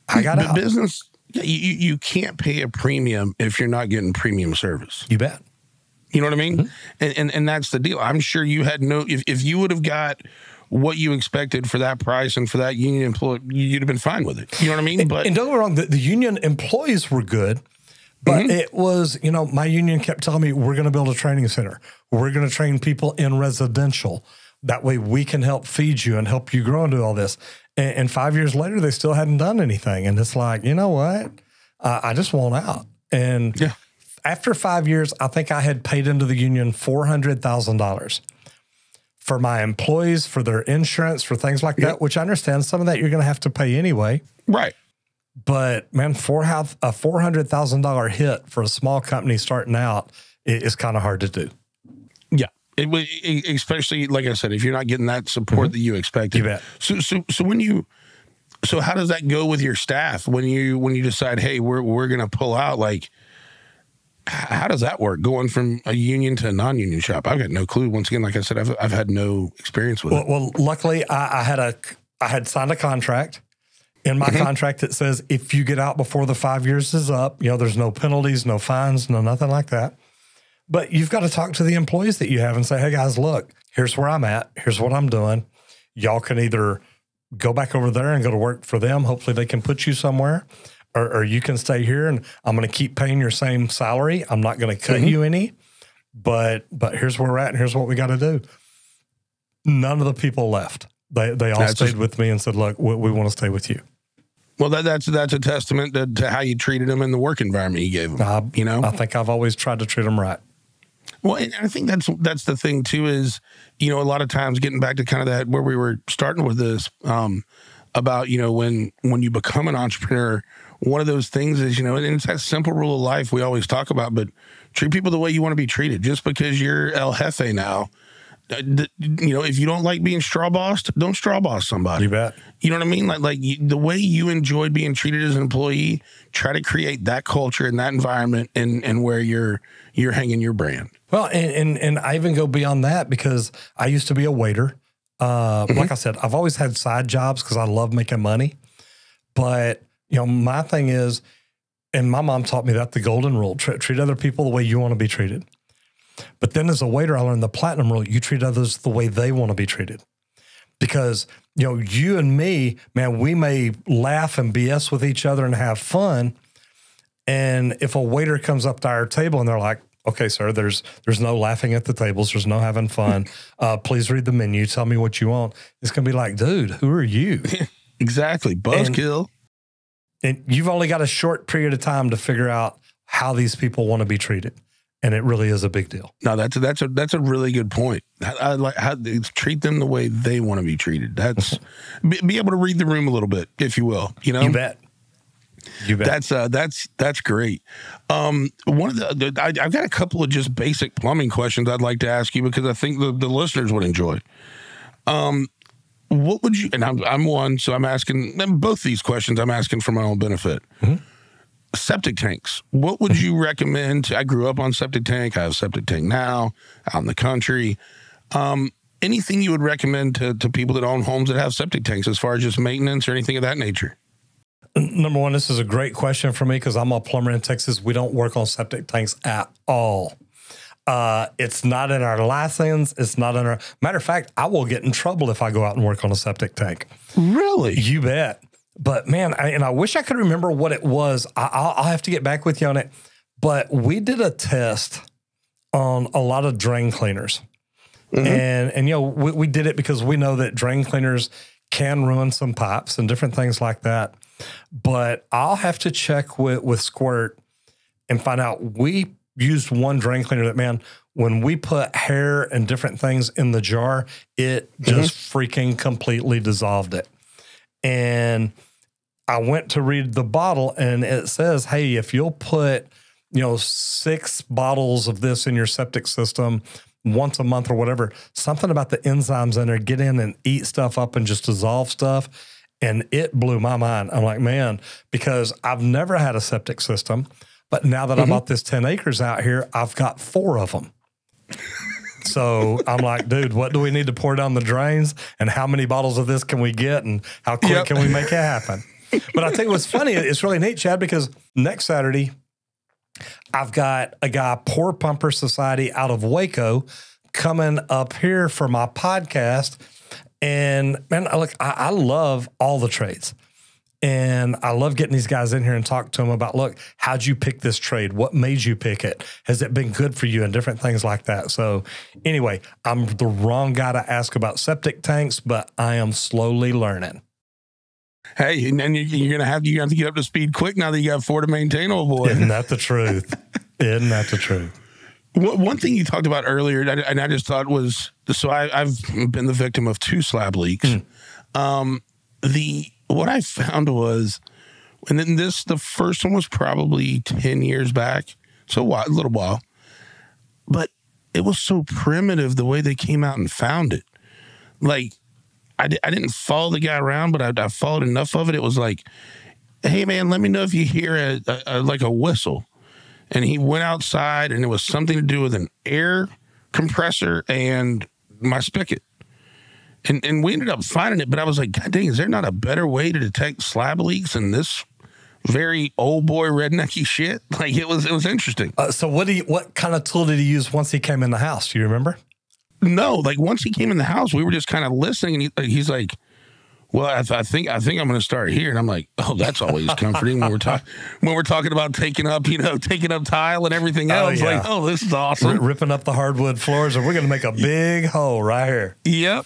I got out. Business, you can't pay a premium if you're not getting premium service. You bet. You know what I mean? Mm-hmm. And that's the deal. I'm sure you had if you would have got what you expected for that price and for that union employee, you'd have been fine with it. You know what I mean? But and don't get me wrong, the union employees were good, but it was, you know, my union kept telling me, we're going to build a training center. We're going to train people in residential. That way we can help feed you and help you grow and do all this. And 5 years later, they still hadn't done anything. And it's like, you know what? I just want out. And after 5 years, I think I had paid into the union $400,000 for my employees, for their insurance, for things like that, which I understand some of that you're going to have to pay anyway. Right. But man, a $400,000 hit for a small company starting out is kind of hard to do. Yeah. It was, especially, like I said, if you're not getting that support that you expected. You bet. So how does that go with your staff when you decide, hey, we're going to pull out? Like, how does that work, going from a union to a non-union shop? I've got no clue. Once again, like I said, I've had no experience with it. Well, luckily, I had signed a contract. In my contract, it says if you get out before the 5 years is up, you know, there's no penalties, no fines, no nothing like that. But you've got to talk to the employees that you have and say, hey, guys, look, here's where I'm at. Here's what I'm doing. Y'all can either go back over there and go to work for them. Hopefully they can put you somewhere. Or you can stay here and I'm going to keep paying your same salary. I'm not going to cut you any, but here's where we're at and here's what we got to do. None of the people left. They all stayed with me and said, look, we want to stay with you. Well, that's a testament to how you treated them in the work environment you gave them. You know, I think I've always tried to treat them right. Well, and I think that's the thing too, is, you know, a lot of times getting back to kind of that where we were starting with this, about, you know, when you become an entrepreneur, one of those things is, you know, and it's that simple rule of life we always talk about, but treat people the way you want to be treated. Just because you're El Jefe now, you know, if you don't like being straw bossed, don't straw boss somebody. You bet. You know what I mean? The way you enjoyed being treated as an employee, try to create that culture and that environment and where you're hanging your brand. Well, and I even go beyond that because I used to be a waiter. Like I said, I've always had side jobs because I love making money. But, you know, my thing is, and my mom taught me that, the golden rule, treat other people the way you want to be treated. But then as a waiter, I learned the platinum rule. You treat others the way they want to be treated. because, you know, you and me, man, we may laugh and BS with each other and have fun. And if a waiter comes up to our table and they're like, okay, sir, there's no laughing at the tables. There's no having fun. Please read the menu. Tell me what you want. It's going to be like, dude, who are you? Exactly. Buzzkill. And you've only got a short period of time to figure out how these people want to be treated. And it really is a big deal. No, that's a really good point. I like how they treat them the way they want to be treated. That's be able to read the room a little bit, if you will. You know, you bet. You bet. That's great. One of I've got a couple of just basic plumbing questions I'd like to ask you because I think the listeners would enjoy. What would you? And I'm one, so I'm asking both these questions. I'm asking for my own benefit. Mm-hmm. Septic tanks. What would you recommend? I grew up on septic tank. I have a septic tank now out in the country. Anything you would recommend to people that own homes that have septic tanks as far as just maintenance or anything of that nature? Number one, this is a great question for me because I'm a plumber in Texas. We don't work on septic tanks at all. It's not in our license. It's not in our, matter of fact, I will get in trouble if I go out and work on a septic tank. Really? You bet. But man, I wish I could remember what it was. I'll have to get back with you on it. But we did a test on a lot of drain cleaners. Mm-hmm. And you know, we did it because we know that drain cleaners can ruin some pipes and different things like that. But I'll have to check with Squirt and find out. We used one drain cleaner that, man, when we put hair and different things in the jar, it just freaking completely dissolved it. And I went to read the bottle and it says, hey, if you'll put, 6 bottles of this in your septic system once a month or whatever, something about the enzymes in there get in and eat stuff up and just dissolve stuff. And it blew my mind. I'm like, man, because I've never had a septic system, but now that I bought this 10 acres out here, I've got 4 of them. So I'm like, dude, what do we need to pour down the drains? And how many bottles of this can we get? And how quick can we make it happen? But I tell you what's funny, it's really neat, Chad, because next Saturday, I've got a guy, Poor Pumper Society out of Waco, coming up here for my podcast. And man, look, I love all the trades. And I love getting these guys in here and talk to them about, look, how'd you pick this trade? What made you pick it? Has it been good for you? And different things like that. So anyway, I'm the wrong guy to ask about septic tanks, but I am slowly learning. Hey, and then you're gonna have to get up to speed quick now that you got 4 to maintain, old boy. Isn't that the truth? Isn't that the truth? One thing you talked about earlier, and I just thought was, so I've been the victim of 2 slab leaks. What I found was, and then the first one was probably 10 years back, so a little while, but it was so primitive the way they came out and found it. Like, I didn't follow the guy around, but I followed enough of it. It was like, hey man, let me know if you hear like a whistle. And he went outside, and it was something to do with an air compressor and my spigot. And we ended up finding it, but I was like, God dang, is there not a better way to detect slab leaks than this very old boy rednecky shit? Like, it was interesting. So what kind of tool did he use once he came in the house? Do you remember? No, like once he came in the house, we were just kind of listening, and he's like, well, I think I'm going to start here. And I'm like, oh, that's always comforting when we're talking about taking up tile and everything else. Like, oh, this is awesome. Ripping up the hardwood floors, and we're going to make a big hole right here. Yep.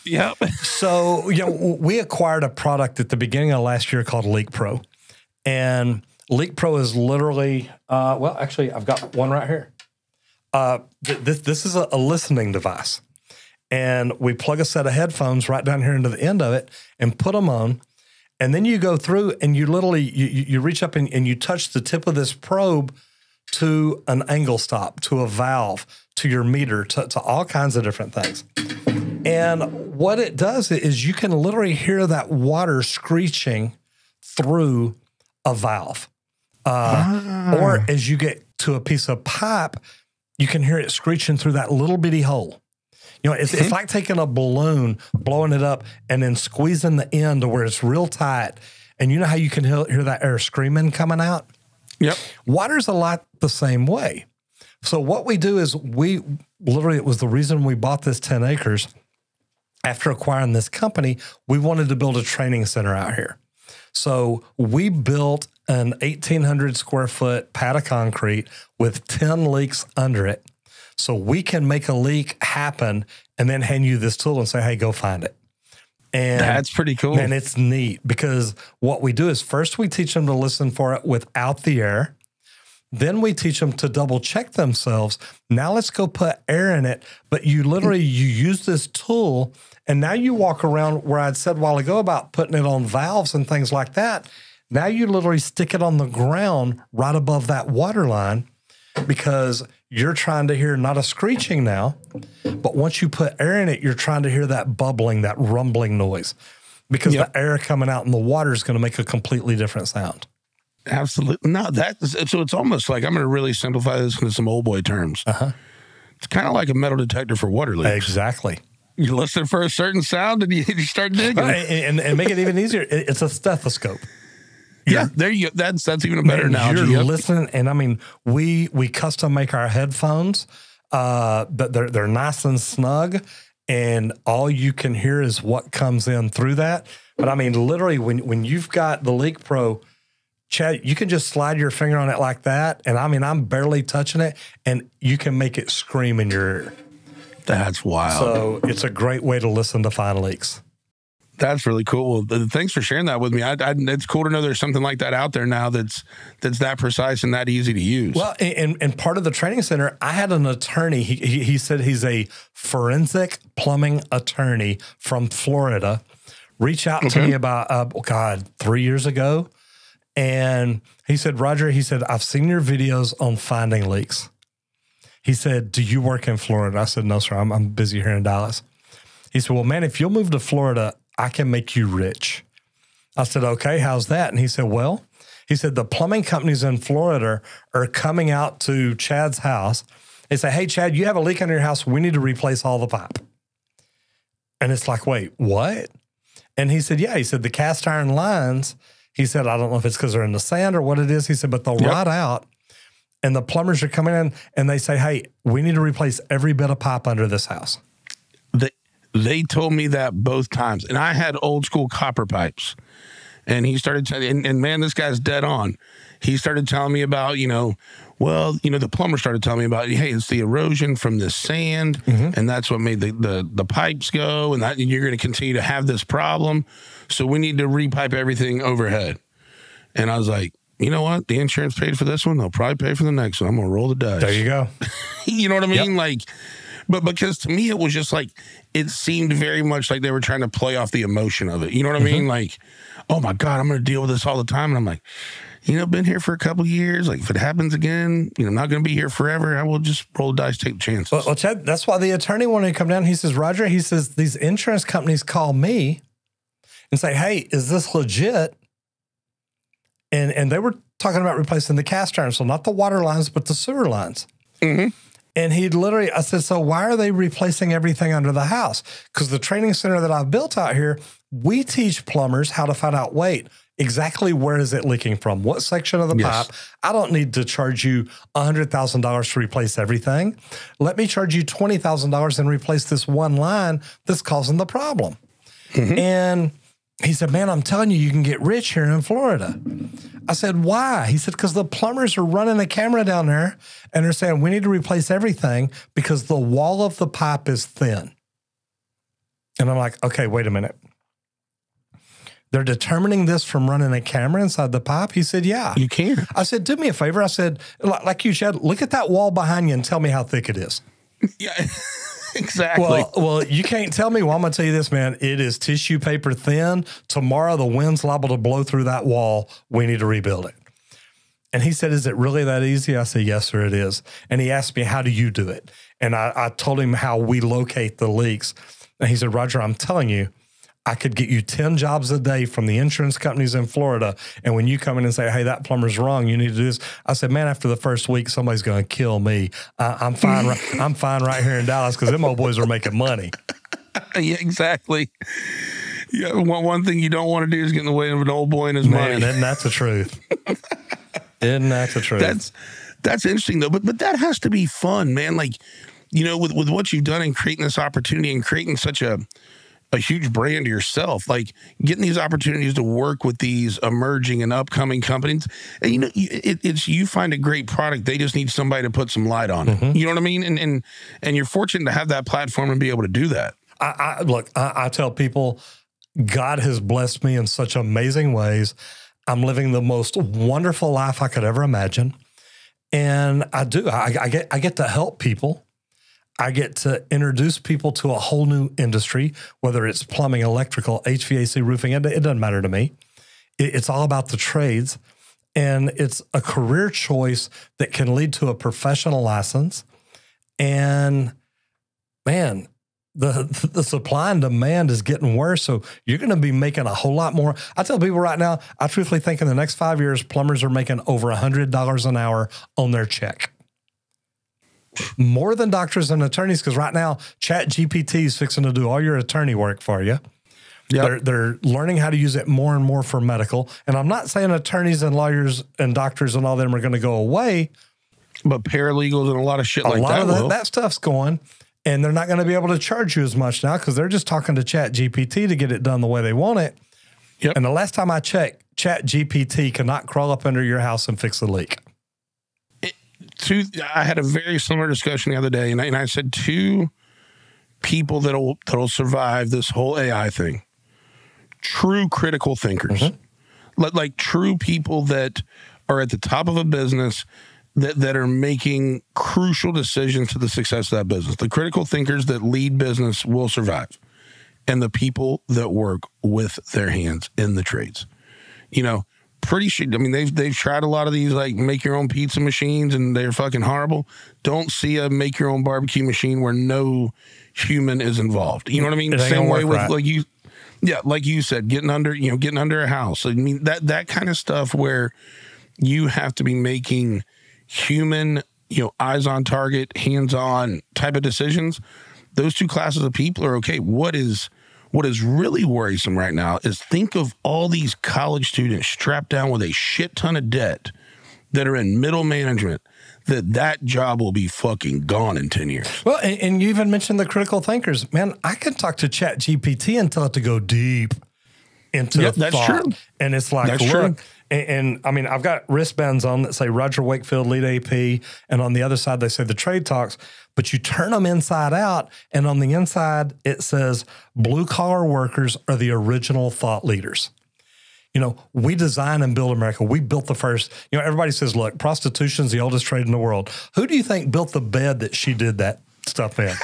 So, we acquired a product at the beginning of last year called Leak Pro. And Leak Pro is literally, well, actually, I've got one right here. This is a listening device. And we plug a set of headphones right down here into the end of it and put them on. And then you go through and you literally, you reach up and you touch the tip of this probe to an angle stop, to a valve, to your meter, to all kinds of different things. And what it does is you can literally hear that water screeching through a valve. Or as you get to a piece of pipe, you can hear it screeching through that little bitty hole. It's like taking a balloon, blowing it up, and then squeezing the end to where it's real tight. And you know how you can hear that air screaming coming out? Yep. Water's a lot the same way. So what we do is it was the reason we bought this 10 acres. after acquiring this company, we wanted to build a training center out here. So we built an 1,800 square foot pad of concrete with 10 leaks under it. So we can make a leak happen and then hand you this tool and say, hey, go find it. And that's pretty cool. And it's neat because what we do is first we teach them to listen for it without the air. Then we teach them to double check themselves. Now let's go put air in it. But you literally, you use this tool and now you walk around where I'd said a while ago about putting it on valves and things like that. Now you literally stick it on the ground right above that water line because you're trying to hear not a screeching now, but once you put air in it, you're trying to hear that bubbling, that rumbling noise because the air coming out in the water is going to make a completely different sound. Absolutely. No, so it's almost like, I'm going to really simplify this into some old boy terms. It's kind of like a metal detector for water leaks. Exactly. You listen for a certain sound and you start digging. And make it even easier. It's a stethoscope. Yeah, there you go. That's even a better analogy. You're listening, and I mean, we custom make our headphones, but they're nice and snug, and all you can hear is what comes in through that. But I mean, literally, when you've got the Leak Pro, Chad, you can just slide your finger on it like that, and I mean, I'm barely touching it, and you can make it scream in your ear. That's wild. So it's a great way to listen to find leaks. That's really cool. Well, thanks for sharing that with me. It's cool to know there's something like that out there now that's that precise and that easy to use. Well, and part of the training center, I had an attorney. He said he's a forensic plumbing attorney from Florida. Reach out to me about 3 years ago, and he said, Roger, I've seen your videos on finding leaks. He said, do you work in Florida? I said, no, sir. I'm busy here in Dallas. He said, well, man, if you'll move to Florida, I can make you rich. I said, okay, how's that? And he said, the plumbing companies in Florida are coming out to Chad's house. They say, hey, Chad, you have a leak in your house. We need to replace all the pipe. And it's like, wait, what? And he said, yeah. He said, the cast iron lines, he said, I don't know if it's because they're in the sand or what it is. He said, but they'll rot out. And the plumbers are coming in and they say, hey, we need to replace every bit of pipe under this house. They told me that both times. And I had old school copper pipes. And he started telling, and man, this guy's dead on. He started telling me about, the plumber started telling me about, hey, it's the erosion from the sand. And that's what made the pipes go. And you're going to continue to have this problem. So we need to repipe everything overhead. And I was like, you know what? The insurance paid for this one. They'll probably pay for the next one. I'm going to roll the dice. There you go. You know what I mean? Yep. But because to me, it was just like, it seemed very much like they were trying to play off the emotion of it. You know what I mean? Like, oh my God, I'm going to deal with this all the time. And I'm like, been here for a couple of years. Like if it happens again, I'm not going to be here forever. I will just roll the dice, take chances. Well, Chad, that's why the attorney wanted to come down. He says, Roger, these insurance companies call me and say, hey, is this legit? And they were talking about replacing the cast iron. So not the water lines, but the sewer lines. And I said, so why are they replacing everything under the house? Because the training center that I've built out here, we teach plumbers how to find out, exactly where is it leaking from? What section of the pipe? I don't need to charge you $100,000 to replace everything. Let me charge you $20,000 and replace this one line that's causing the problem. And he said, man, I'm telling you, you can get rich here in Florida. I said, why? He said, because the plumbers are running a camera down there and they're saying, we need to replace everything because the wall of the pipe is thin. And I'm like, okay, wait a minute. They're determining this from running a camera inside the pipe? He said, yeah. You can. I said, do me a favor. I said, like you said, look at that wall behind you and tell me how thick it is. Yeah. Exactly. Well, you can't tell me. Well, I'm going to tell you this, man. It is tissue paper thin. Tomorrow, the wind's liable to blow through that wall. We need to rebuild it. And he said, is it really that easy? I said, yes, sir, it is. And he asked me, how do you do it? And I told him how we locate the leaks. And he said, Roger, I'm telling you, I could get you 10 jobs a day from the insurance companies in Florida. And when you come in and say, hey, that plumber's wrong, you need to do this. I said, man, after the first week, somebody's going to kill me. I'm fine. I'm fine right here in Dallas because them old boys are making money. Yeah, exactly. Yeah, one thing you don't want to do is get in the way of an old boy and his money. Isn't that the truth? Isn't that the truth? That's interesting, though. But that has to be fun, man. Like, with what you've done in creating this opportunity and creating such a a huge brand to yourself, like getting these opportunities to work with these emerging and upcoming companies. And, you know, it's you find a great product. They just need somebody to put some light on it. You know what I mean? And you're fortunate to have that platform and be able to do that. Look, I tell people, God has blessed me in such amazing ways. I'm living the most wonderful life I could ever imagine. And I get to help people. I get to introduce people to a whole new industry, whether it's plumbing, electrical, HVAC, roofing. It doesn't matter to me. It's all about the trades. And it's a career choice that can lead to a professional license. And man, the supply and demand is getting worse. So you're going to be making a whole lot more. I tell people right now, I truthfully think in the next 5 years, plumbers are making over $100 an hour on their check. More than doctors and attorneys, because right now, ChatGPT is fixing to do all your attorney work for you. Yep. They're learning how to use it more and more for medical. And I'm not saying attorneys and lawyers and doctors and all them are going to go away. But paralegals and a lot of shit like that. A lot of that stuff's going. And they're not going to be able to charge you as much now because they're just talking to ChatGPT to get it done the way they want it. Yep. And the last time I checked, ChatGPT cannot crawl up under your house and fix a leak. I had a very similar discussion the other day, and I said two people that'll survive this whole AI thing: true critical thinkers, like true people that are at the top of a business that are making crucial decisions to the success of that business. The critical thinkers that lead business will survive, and the people that work with their hands in the trades. You know. Pretty sure. I mean, they've tried a lot of these like make your own pizza machines, and they're fucking horrible. Don't see a make your own barbecue machine where no human is involved. You know what I mean? Same way with like you said, getting under a house. I mean that kind of stuff where you have to be making human, eyes on target, hands on type of decisions. Those two classes of people are okay. What is really worrisome right now is think of all these college students strapped down with a shit ton of debt that are in middle management, that job will be fucking gone in 10 years. Well, and you even mentioned the critical thinkers. Man, I can talk to ChatGPT and tell it to go deep into that's thought. true. And it's like, that's true. And I mean, I've got wristbands on that say Roger Wakefield, lead AP. And on the other side, they say the trade talks. But you turn them inside out, and on the inside, it says blue-collar workers are the original thought leaders. We design and build America. We built the first, everybody says, look, prostitution's the oldest trade in the world. Who do you think built the bed that she did that stuff in?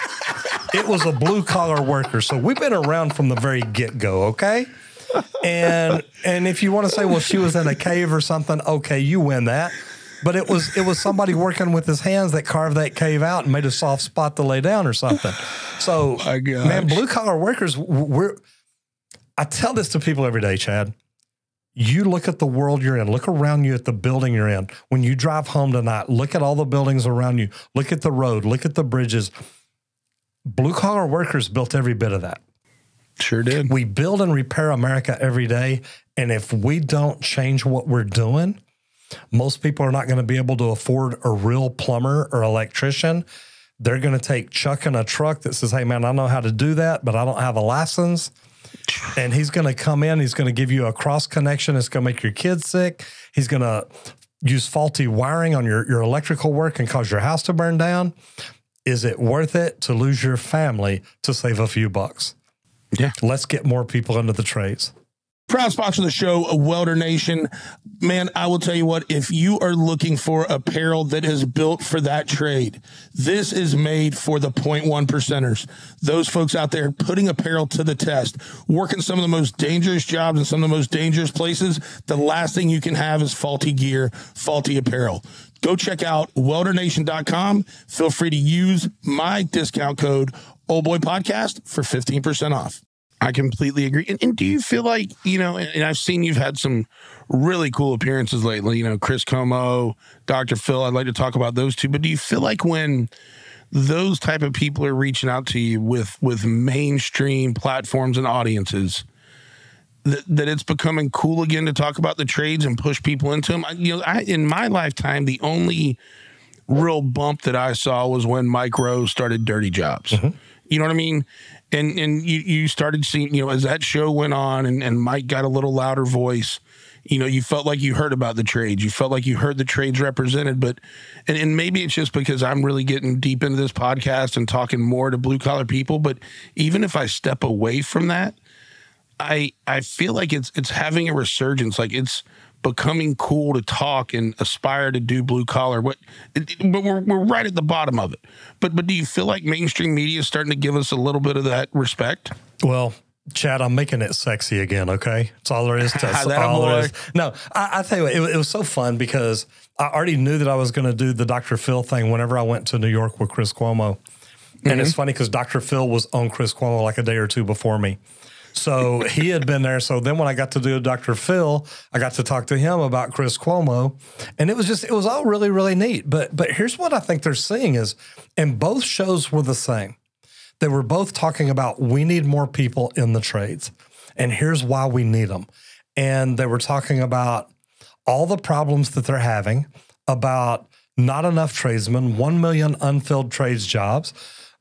It was a blue-collar worker. So we've been around from the very get-go, okay? And if you want to say, well, she was in a cave or something, okay, you win that. But it was somebody working with his hands that carved that cave out and made a soft spot to lay down or something. So, man, blue-collar workers, I tell this to people every day, Chad. You look at the world you're in. Look around you at the building you're in. When you drive home tonight, look at all the buildings around you. Look at the road. Look at the bridges. Blue-collar workers built every bit of that. Sure did. We build and repair America every day, and if we don't change what we're doing, most people are not going to be able to afford a real plumber or electrician. They're going to take Chuck in a truck that says, hey, man, I know how to do that, but I don't have a license. And he's going to come in. He's going to give you a cross connection. It's going to make your kids sick. He's going to use faulty wiring on your electrical work and cause your house to burn down. Is it worth it to lose your family to save a few bucks? Yeah. Let's get more people into the trades. Proud sponsor of the show, Welder Nation. Man, I will tell you what, if you are looking for apparel that is built for that trade, this is made for the 0.1 percenters. Those folks out there putting apparel to the test, working some of the most dangerous jobs in some of the most dangerous places. The last thing you can have is faulty gear, faulty apparel. Go check out weldernation.com. Feel free to use my discount code OldBoyPodcast for 15% off. I completely agree. And do you feel like, and I've seen you've had some really cool appearances lately, Chris Como, Dr. Phil, I'd like to talk about those two, but do you feel like when those type of people are reaching out to you with mainstream platforms and audiences, that it's becoming cool again to talk about the trades and push people into them? In my lifetime, the only real bump that I saw was when Mike Rose started Dirty Jobs. Mm-hmm. You know what I mean? And you started seeing, as that show went on and Mike got a little louder voice, you felt like you heard about the trades. You felt like you heard the trades represented. But, and maybe it's just because I'm really getting deep into this podcast and talking more to blue collar people. But even if I step away from that, I feel like it's having a resurgence. Like it's becoming cool to talk and aspire to do blue collar. But we're right at the bottom of it. But do you feel like mainstream media is starting to give us a little bit of that respect? Well, Chad, I'm making it sexy again. Okay, that's all there is to it. All there is. No, I tell you what, it was so fun because I already knew that I was going to do the Dr. Phil thing whenever I went to New York with Chris Cuomo. And it's funny because Dr. Phil was on Chris Cuomo like a day or two before me. So he had been there. So then when I got to do Dr. Phil, I got to talk to him about Chris Cuomo. And it was all really, really neat. But here's what I think they're seeing is, and both shows were the same. They were both talking about we need more people in the trades. And here's why we need them. And they were talking about all the problems that they're having, about not enough tradesmen, 1 million unfilled trades jobs.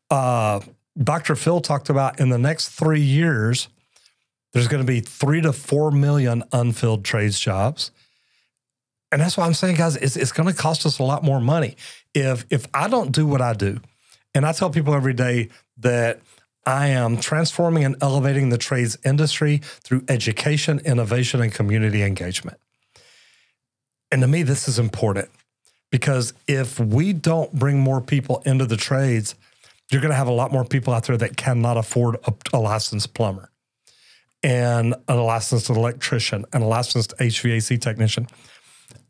Dr. Phil talked about in the next 3 years, there's going to be 3 to 4 million unfilled trades jobs. And that's why I'm saying, guys, it's going to cost us a lot more money. If I don't do what I do, and I tell people every day that I am transforming and elevating the trades industry through education, innovation, and community engagement. And to me, this is important because if we don't bring more people into the trades, you're going to have a lot more people out there that cannot afford a licensed plumber and a licensed electrician and a licensed HVAC technician.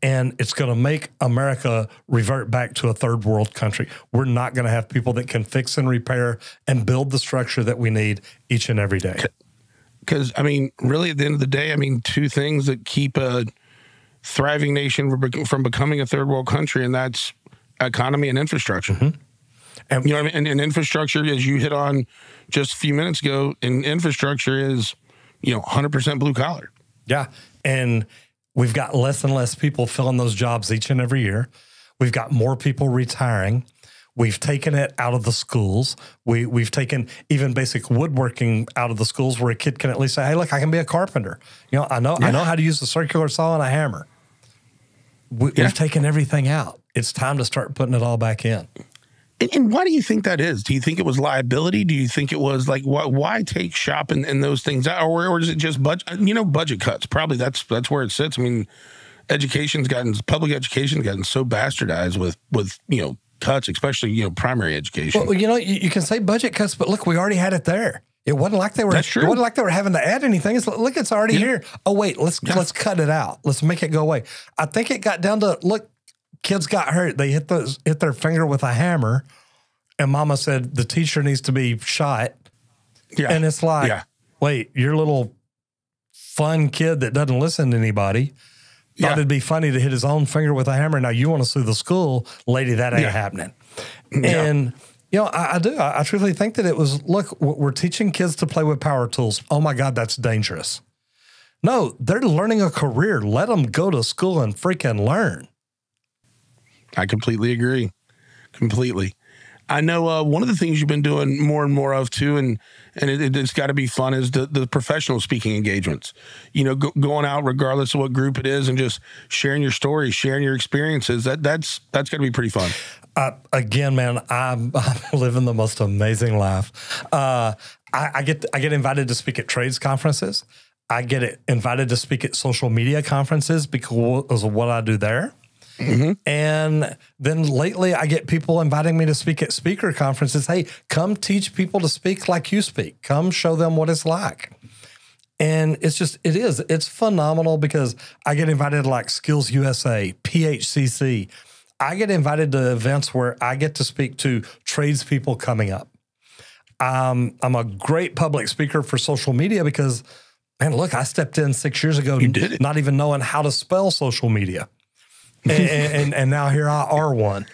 And it's going to make America revert back to a third world country. We're not going to have people that can fix and repair and build the structure that we need each and every day. Because, really, at the end of the day, two things that keep a thriving nation from becoming a third world country, and that's economy and infrastructure. Mm-hmm. And, and infrastructure, as you hit on just a few minutes ago, and infrastructure is, 100% blue collar. Yeah. And we've got less and less people filling those jobs each and every year. We've got more people retiring. We've taken it out of the schools. We've taken even basic woodworking out of the schools where a kid can at least say, hey, look, I can be a carpenter. I know how to use a circular saw and a hammer. We've taken everything out. It's time to start putting it all back in. And why do you think that is? Do you think it was liability? Do you think it was like, why take shop and those things out? Or is it just budget cuts? Probably that's where it sits. Public education's gotten so bastardized with cuts, especially, primary education. Well, you can say budget cuts, but look, we already had it there. It wasn't like they were. That's true. It wasn't like they were having to add anything. It's already here. Oh wait, let's cut it out. Let's make it go away. I think it got down to kids got hurt. They hit their finger with a hammer, and mama said the teacher needs to be shot. Yeah, and it's like, wait, your little fun kid that doesn't listen to anybody thought it'd be funny to hit his own finger with a hammer. Now you want to sue the school, lady? That ain't happening. Yeah. And I do. I truly think that it was, look, we're teaching kids to play with power tools. Oh my God, that's dangerous. No, they're learning a career. Let them go to school and freaking learn. I completely agree. Completely. I know one of the things you've been doing more and more of too, and it's got to be fun, is the professional speaking engagements. Going out regardless of what group it is and just sharing your stories, sharing your experiences. That's got to be pretty fun. Again, man, I'm living the most amazing life. I get invited to speak at trades conferences. I get invited to speak at social media conferences because of what I do there. Mm-hmm. And then lately I get people inviting me to speak at speaker conferences. Hey, come teach people to speak like you speak. Come show them what it's like. And it's phenomenal because I get invited to like Skills USA, PHCC. I get invited to events where I get to speak to tradespeople coming up. I'm a great public speaker for social media because, man, look, I stepped in 6 years ago not even knowing how to spell social media. and now here I are one.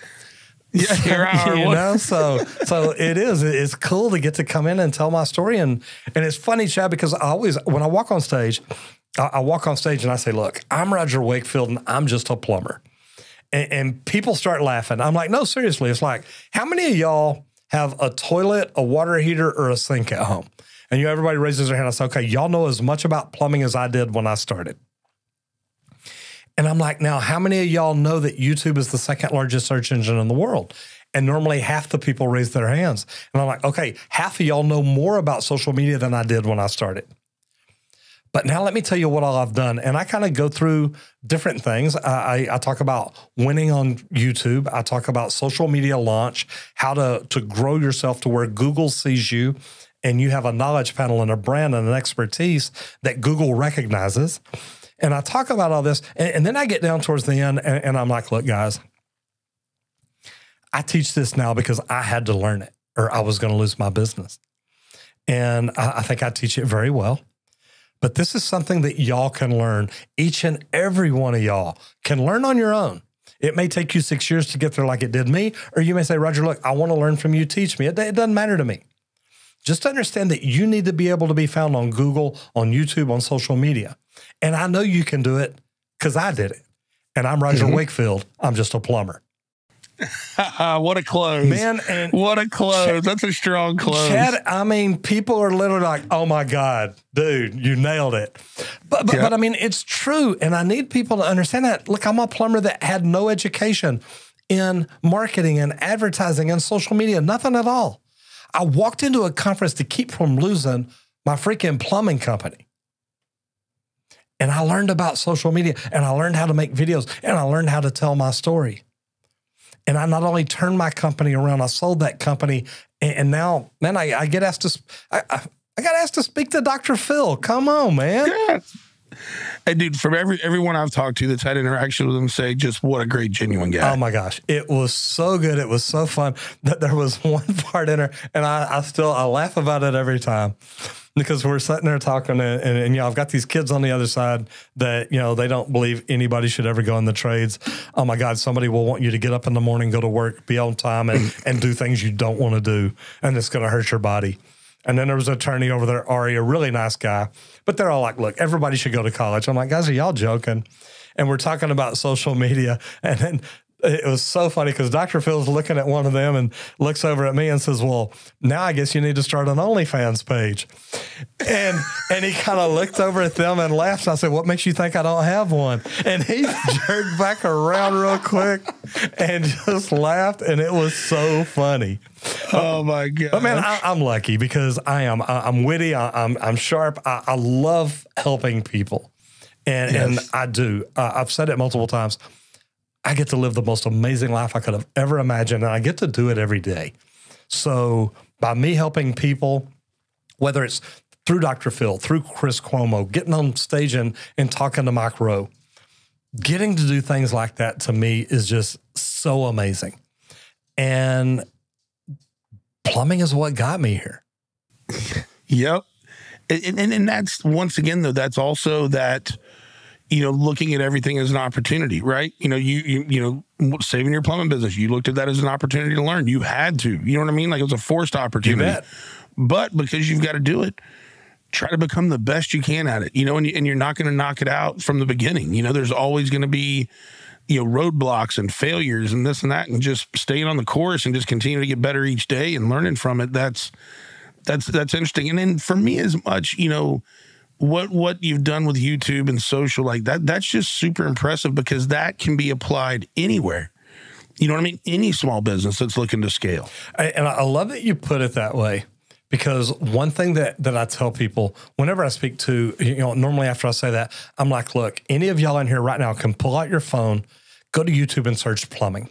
Yeah, here I are one. So it's cool to get to come in and tell my story. And it's funny, Chad, because when I walk on stage, I walk on stage and I say, look, I'm Roger Wakefield and I'm just a plumber. And people start laughing. I'm like, no, seriously. It's like, how many of y'all have a toilet, a water heater, or a sink at home? And everybody raises their hand. I say, okay, y'all know as much about plumbing as I did when I started. And I'm like, now, how many of y'all know that YouTube is the second largest search engine in the world? And normally half the people raise their hands. And I'm like, okay, half of y'all know more about social media than I did when I started. But now let me tell you what all I've done. And I kind of go through different things. I talk about winning on YouTube. I talk about social media launch, how to grow yourself to where Google sees you and you have a knowledge panel and a brand and an expertise that Google recognizes. And I talk about all this. And then I get down towards the end and I'm like, look, guys, I teach this now because I had to learn it or I was going to lose my business. And I think I teach it very well. But this is something that y'all can learn. Each and every one of y'all can learn on your own. It may take you 6 years to get there like it did me, or you may say, Roger, look, I want to learn from you. Teach me. It doesn't matter to me. Just understand that you need to be able to be found on Google, on YouTube, on social media. And I know you can do it because I did it. And I'm Roger Wakefield. I'm just a plumber. What a close, man! And what a close. Chad, that's a strong close. Chad, I mean, people are literally like, "Oh my God, dude, you nailed it." But I mean, it's true, and I need people to understand that. Look, I'm a plumber that had no education in marketing and advertising and social media, nothing at all. I walked into a conference to keep from losing my freaking plumbing company. And I learned about social media, and I learned how to make videos, and I learned how to tell my story. And I not only turned my company around, I sold that company. And now, man, I get asked to, I got asked to speak to Dr. Phil. Come on, man. Yeah. Hey, dude, from everyone I've talked to that's had interaction with him say just what a great, genuine guy. Oh my gosh. It was so good. It was so fun that there was one part in there, and I laugh about it every time. Because we're sitting there talking and you know, I've got these kids on the other side that, you know, they don't believe anybody should ever go in the trades. Oh my God, somebody will want you to get up in the morning, go to work, be on time and do things you don't want to do. And it's going to hurt your body. And then there was an attorney over there, Ari, a really nice guy, but they're all like, look, everybody should go to college. I'm like, guys, are y'all joking? And we're talking about social media. And then it was so funny because Dr. Phil's looking at one of them and looks over at me and says, well, now I guess you need to start an OnlyFans page. And he kind of looked over at them and laughed. I said, what makes you think I don't have one? And he jerked back around real quick and just laughed. And it was so funny. Oh my God. But man, I'm lucky because I'm witty. I'm sharp. I love helping people. And I do. I've said it multiple times. I get to live the most amazing life I could have ever imagined, and I get to do it every day. So by me helping people, whether it's through Dr. Phil, through Chris Cuomo, getting on stage and talking to Mike Rowe, getting to do things like that to me is just so amazing. And plumbing is what got me here. Yep. And that's, once again, though, that's also that, you know, looking at everything as an opportunity, right? You know, you know, saving your plumbing business, you looked at that as an opportunity to learn. You had to, you know what I mean? Like it was a forced opportunity. You bet. But because you've got to do it, try to become the best you can at it, you know, and you're not going to knock it out from the beginning. You know, there's always going to be, you know, roadblocks and failures and this and that, and just staying on the course and just continue to get better each day and learning from it. That's interesting. And then for me, as much, you know, what you've done with YouTube and social like that's just super impressive because that can be applied anywhere. You know what I mean? Any small business that's looking to scale. And I love that you put it that way, because one thing that I tell people whenever I speak to, you know, normally after I say that, I'm like, look, any of y'all in here right now can pull out your phone, go to YouTube and search plumbing.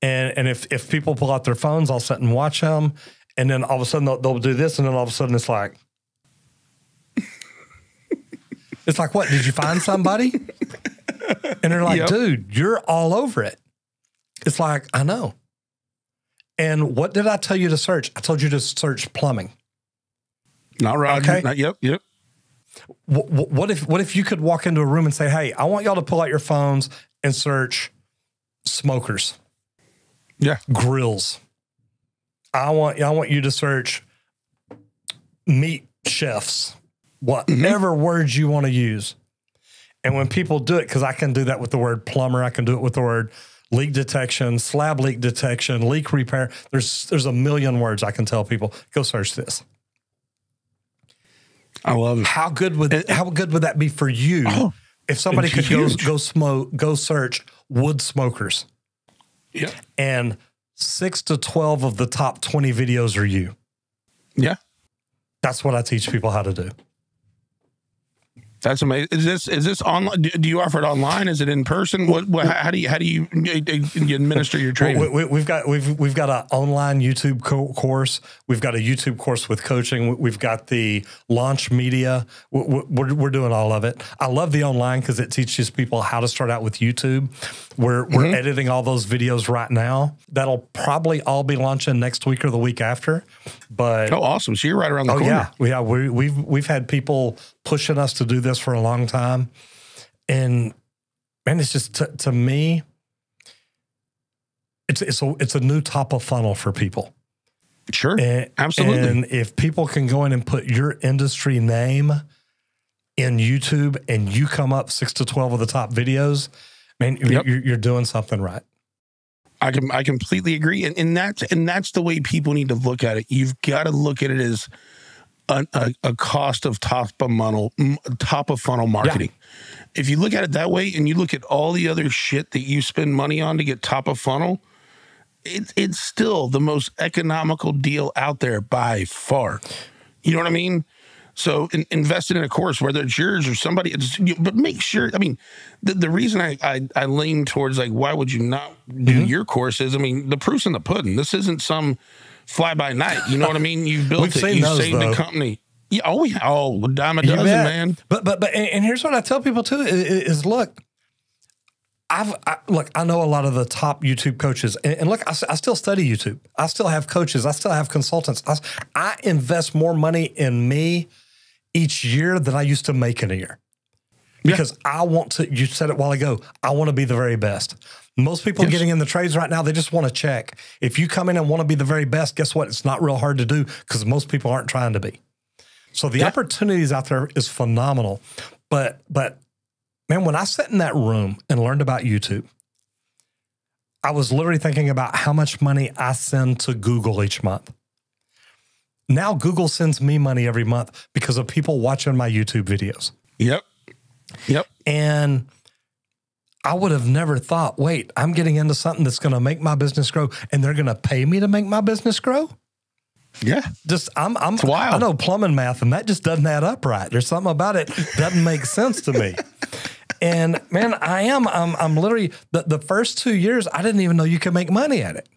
And if people pull out their phones, I'll sit and watch them. And then all of a sudden they'll do this. And then all of a sudden it's like, it's like, what? Did you find somebody? And they're like, dude, you're all over it. It's like, I know. And what did I tell you to search? I told you to search plumbing. Not Roger. Okay. Not, yep. What if you could walk into a room and say, hey, I want y'all to pull out your phones and search smokers. Yeah. Grills. I want you to search meat chefs. Whatever words you want to use. And when people do it, because I can do that with the word plumber, I can do it with the word leak detection, slab leak detection, leak repair. There's a million words I can tell people. Go search this. I love it. How good would that be for you if somebody could go search wood smokers? Yeah. And 6 to 12 of the top 20 videos are you. Yeah. That's what I teach people how to do. That's amazing. Is this online? Do you offer it online? Is it in person? How do you administer your training? We've got an online YouTube course. We've got a YouTube course with coaching. We've got the launch media. We're doing all of it. I love the online because it teaches people how to start out with YouTube. We're editing all those videos right now. That'll probably all be launching next week or the week after. But awesome! So you're right around the corner. Yeah. We've had people pushing us to do this for a long time, and man, it's just to me, it's a new top of funnel for people. Sure, absolutely. And if people can go in and put your industry name in YouTube, and you come up 6 to 12 of the top videos, man, you're doing something right. I completely agree, and that's the way people need to look at it. You've got to look at it as a cost of top of funnel marketing. Yeah. If you look at it that way, and you look at all the other shit that you spend money on to get top of funnel, it's still the most economical deal out there by far. You know what I mean? So invest in a course, whether it's yours or somebody, but make sure, I mean, the reason I lean towards like, why would you not do your course is, I mean, the proof's in the pudding. This isn't some fly by night. You know what I mean? You've built it. You've saved the company. Yeah. Oh, dime a dozen, man. But here's what I tell people too is look, I know a lot of the top YouTube coaches, and look, I still study YouTube. I still have coaches. I still have consultants. I invest more money in me each year than I used to make in a year, because I want to, you said it a while ago, I want to be the very best. Most people getting in the trades right now, they just want to check. If you come in and want to be the very best, guess what? It's not real hard to do because most people aren't trying to be. So the opportunities out there is phenomenal. But man, when I sat in that room and learned about YouTube, I was literally thinking about how much money I send to Google each month. Now Google sends me money every month because of people watching my YouTube videos. Yep. And I would have never thought, wait, I'm getting into something that's going to make my business grow, and they're going to pay me to make my business grow? Yeah. It's wild. I know plumbing math, and that just doesn't add up right. There's something about it doesn't make sense to me. And man, I'm literally, the first 2 years, I didn't even know you could make money at it.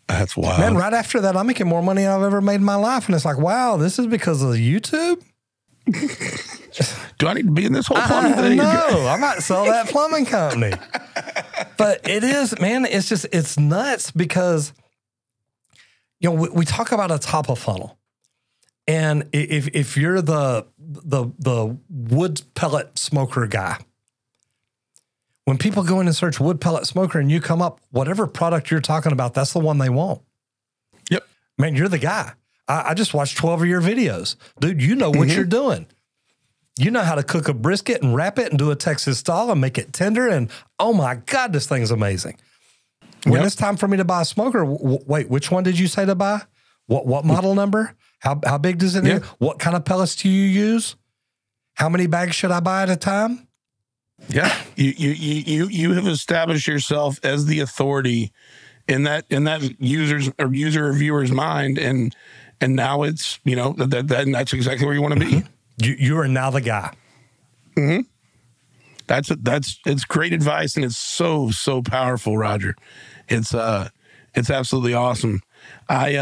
That's wild. Man, right after that, I'm making more money than I've ever made in my life. And it's like, wow, this is because of YouTube? Do I need to be in this whole plumbing thing? No, I might sell that plumbing company. But it is, man, it's nuts because, you know, we talk about a top of funnel. And if you're the wood pellet smoker guy, when people go in and search wood pellet smoker and you come up, whatever product you're talking about, that's the one they want. Yep. Man, you're the guy. I just watched 12 of your videos. Dude, you know what you're doing. You know how to cook a brisket and wrap it and do a Texas style and make it tender. And oh my God, this thing's amazing. When it's time for me to buy a smoker, wait, which one did you say to buy? What model number? How big does it need? What kind of pellets do you use? How many bags should I buy at a time? Yeah, you have established yourself as the authority in that user or viewer's mind, and now it's, you know, that's exactly where you want to be. You are now the guy. It's great advice, and it's so powerful, Roger. It's absolutely awesome. We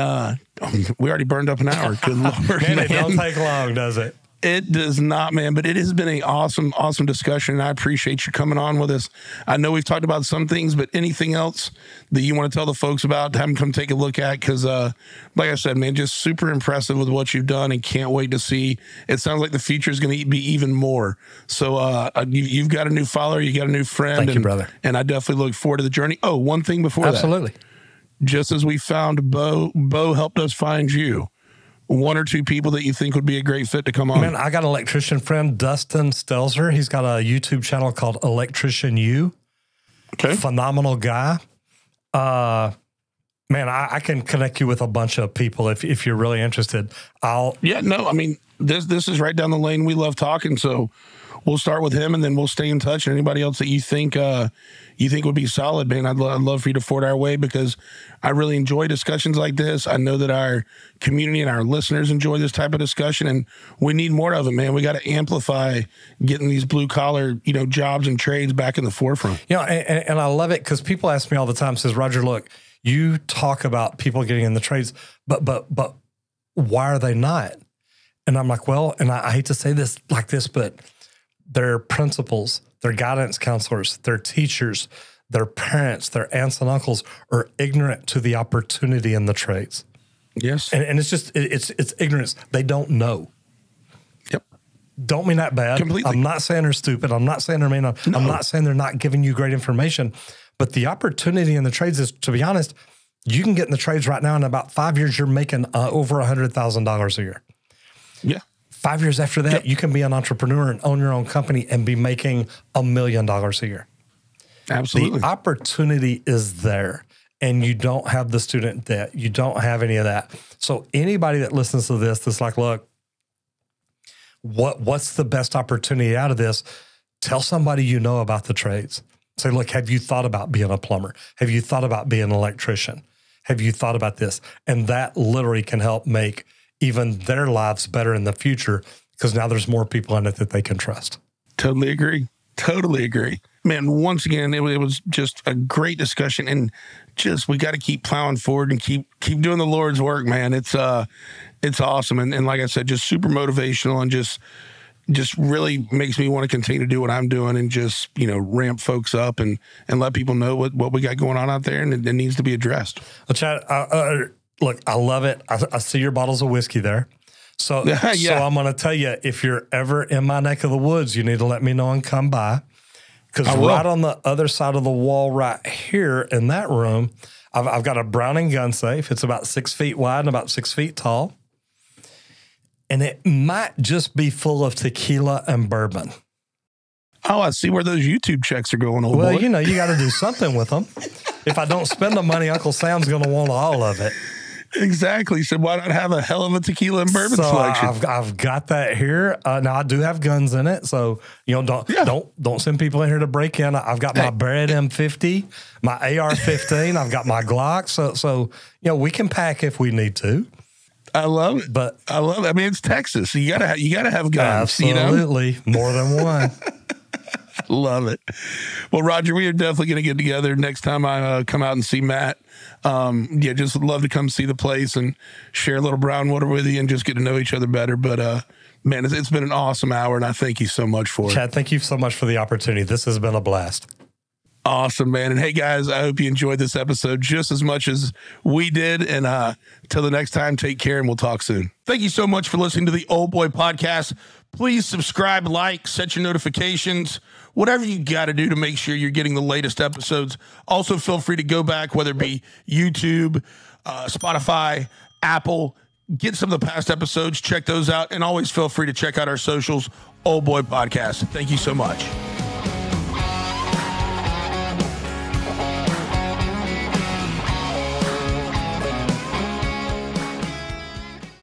already burned up an hour. Good Lord, man. It don't take long, does it? It does not, man, but it has been an awesome discussion, and I appreciate you coming on with us. I know we've talked about some things, but anything else that you want to tell the folks about, have them come take a look at, because like I said, man, just super impressive with what you've done, and can't wait to see. It sounds like the future is going to be even more. So you've got a new follower, you got a new friend. Thank you, brother. And I definitely look forward to the journey. Oh, one thing before Absolutely. that. Just as we found Bo helped us find you. One or two people that you think would be a great fit to come on. Man, I got an electrician friend, Dustin Stelzer. He's got a YouTube channel called Electrician U. Okay. Phenomenal guy. Man, I can connect you with a bunch of people if you're really interested. Yeah, no, I mean, this is right down the lane. We love talking, so we'll start with him, and then we'll stay in touch. And anybody else that you think would be solid, man, I'd love for you to forward our way, because I really enjoy discussions like this. I know that our community and our listeners enjoy this type of discussion, and we need more of it, man. We got to amplify getting these blue collar, jobs and trades back in the forefront. And I love it because people ask me all the time, says, Roger, look, you talk about people getting in the trades, but why are they not? And I'm like, well, and I hate to say this like this, but their principals, their guidance counselors, their teachers, their parents, their aunts and uncles are ignorant to the opportunity in the trades. Yes. And it's just, it's ignorance. They don't know. Yep. Don't mean that bad. Completely. I'm not saying they're stupid. I'm not saying they're mean. I'm not saying they're not giving you great information, but the opportunity in the trades is, to be honest, you can get in the trades right now. In about 5 years, you're making over $100,000 a year. Yeah. 5 years after that, you can be an entrepreneur and own your own company and be making $1 million a year. Absolutely. The opportunity is there, and you don't have the student debt. You don't have any of that. So anybody that listens to this, that's like, look, what's the best opportunity out of this? Tell somebody you know about the trades. Say, look, have you thought about being a plumber? Have you thought about being an electrician? Have you thought about this? And that literally can help make even their lives better in the future, because now there's more people in it that they can trust. Totally agree. Totally agree. Man, once again, it was just a great discussion, and we got to keep plowing forward and keep doing the Lord's work, man. It's awesome. And like I said, just super motivational, and just really makes me want to continue to do what I'm doing, and just, ramp folks up and let people know what we got going on out there, and it needs to be addressed. Well, Chad, look, I love it. I see your bottles of whiskey there. So, Yeah. So I'm going to tell you, if you're ever in my neck of the woods, you need to let me know and come by. Because right on the other side of the wall right here in that room, I've got a Browning gun safe. It's about 6 feet wide and about 6 feet tall. And it might just be full of tequila and bourbon. Oh, I see where those YouTube checks are going, old boy. Well, you got to do something with them. If I don't spend the money, Uncle Sam's going to want all of it. Exactly. So why not have a hell of a tequila and bourbon selection? I've got that here. Now I do have guns in it, so don't send people in here to break in. I've got my Barrett M50, my AR-15. I've got my Glock. So we can pack if we need to. I love it. But I love it. I mean, it's Texas. So you gotta have guns. Absolutely, more than one. Love it. Well, Roger, we are definitely going to get together next time I come out and see Matt. Just would love to come see the place and share a little brown water with you and just get to know each other better. But man, it's been an awesome hour, and I thank you so much for it. Chad, thank you so much for the opportunity. This has been a blast. Awesome, man. And hey, guys, I hope you enjoyed this episode just as much as we did. And till the next time, take care, and we'll talk soon. Thank you so much for listening to the Old Boy Podcast. Please subscribe, like, set your notifications, whatever you got to do to make sure you're getting the latest episodes. Also, feel free to go back, whether it be YouTube, Spotify, Apple, get some of the past episodes, check those out, and always feel free to check out our socials, Old Boy Podcast. Thank you so much.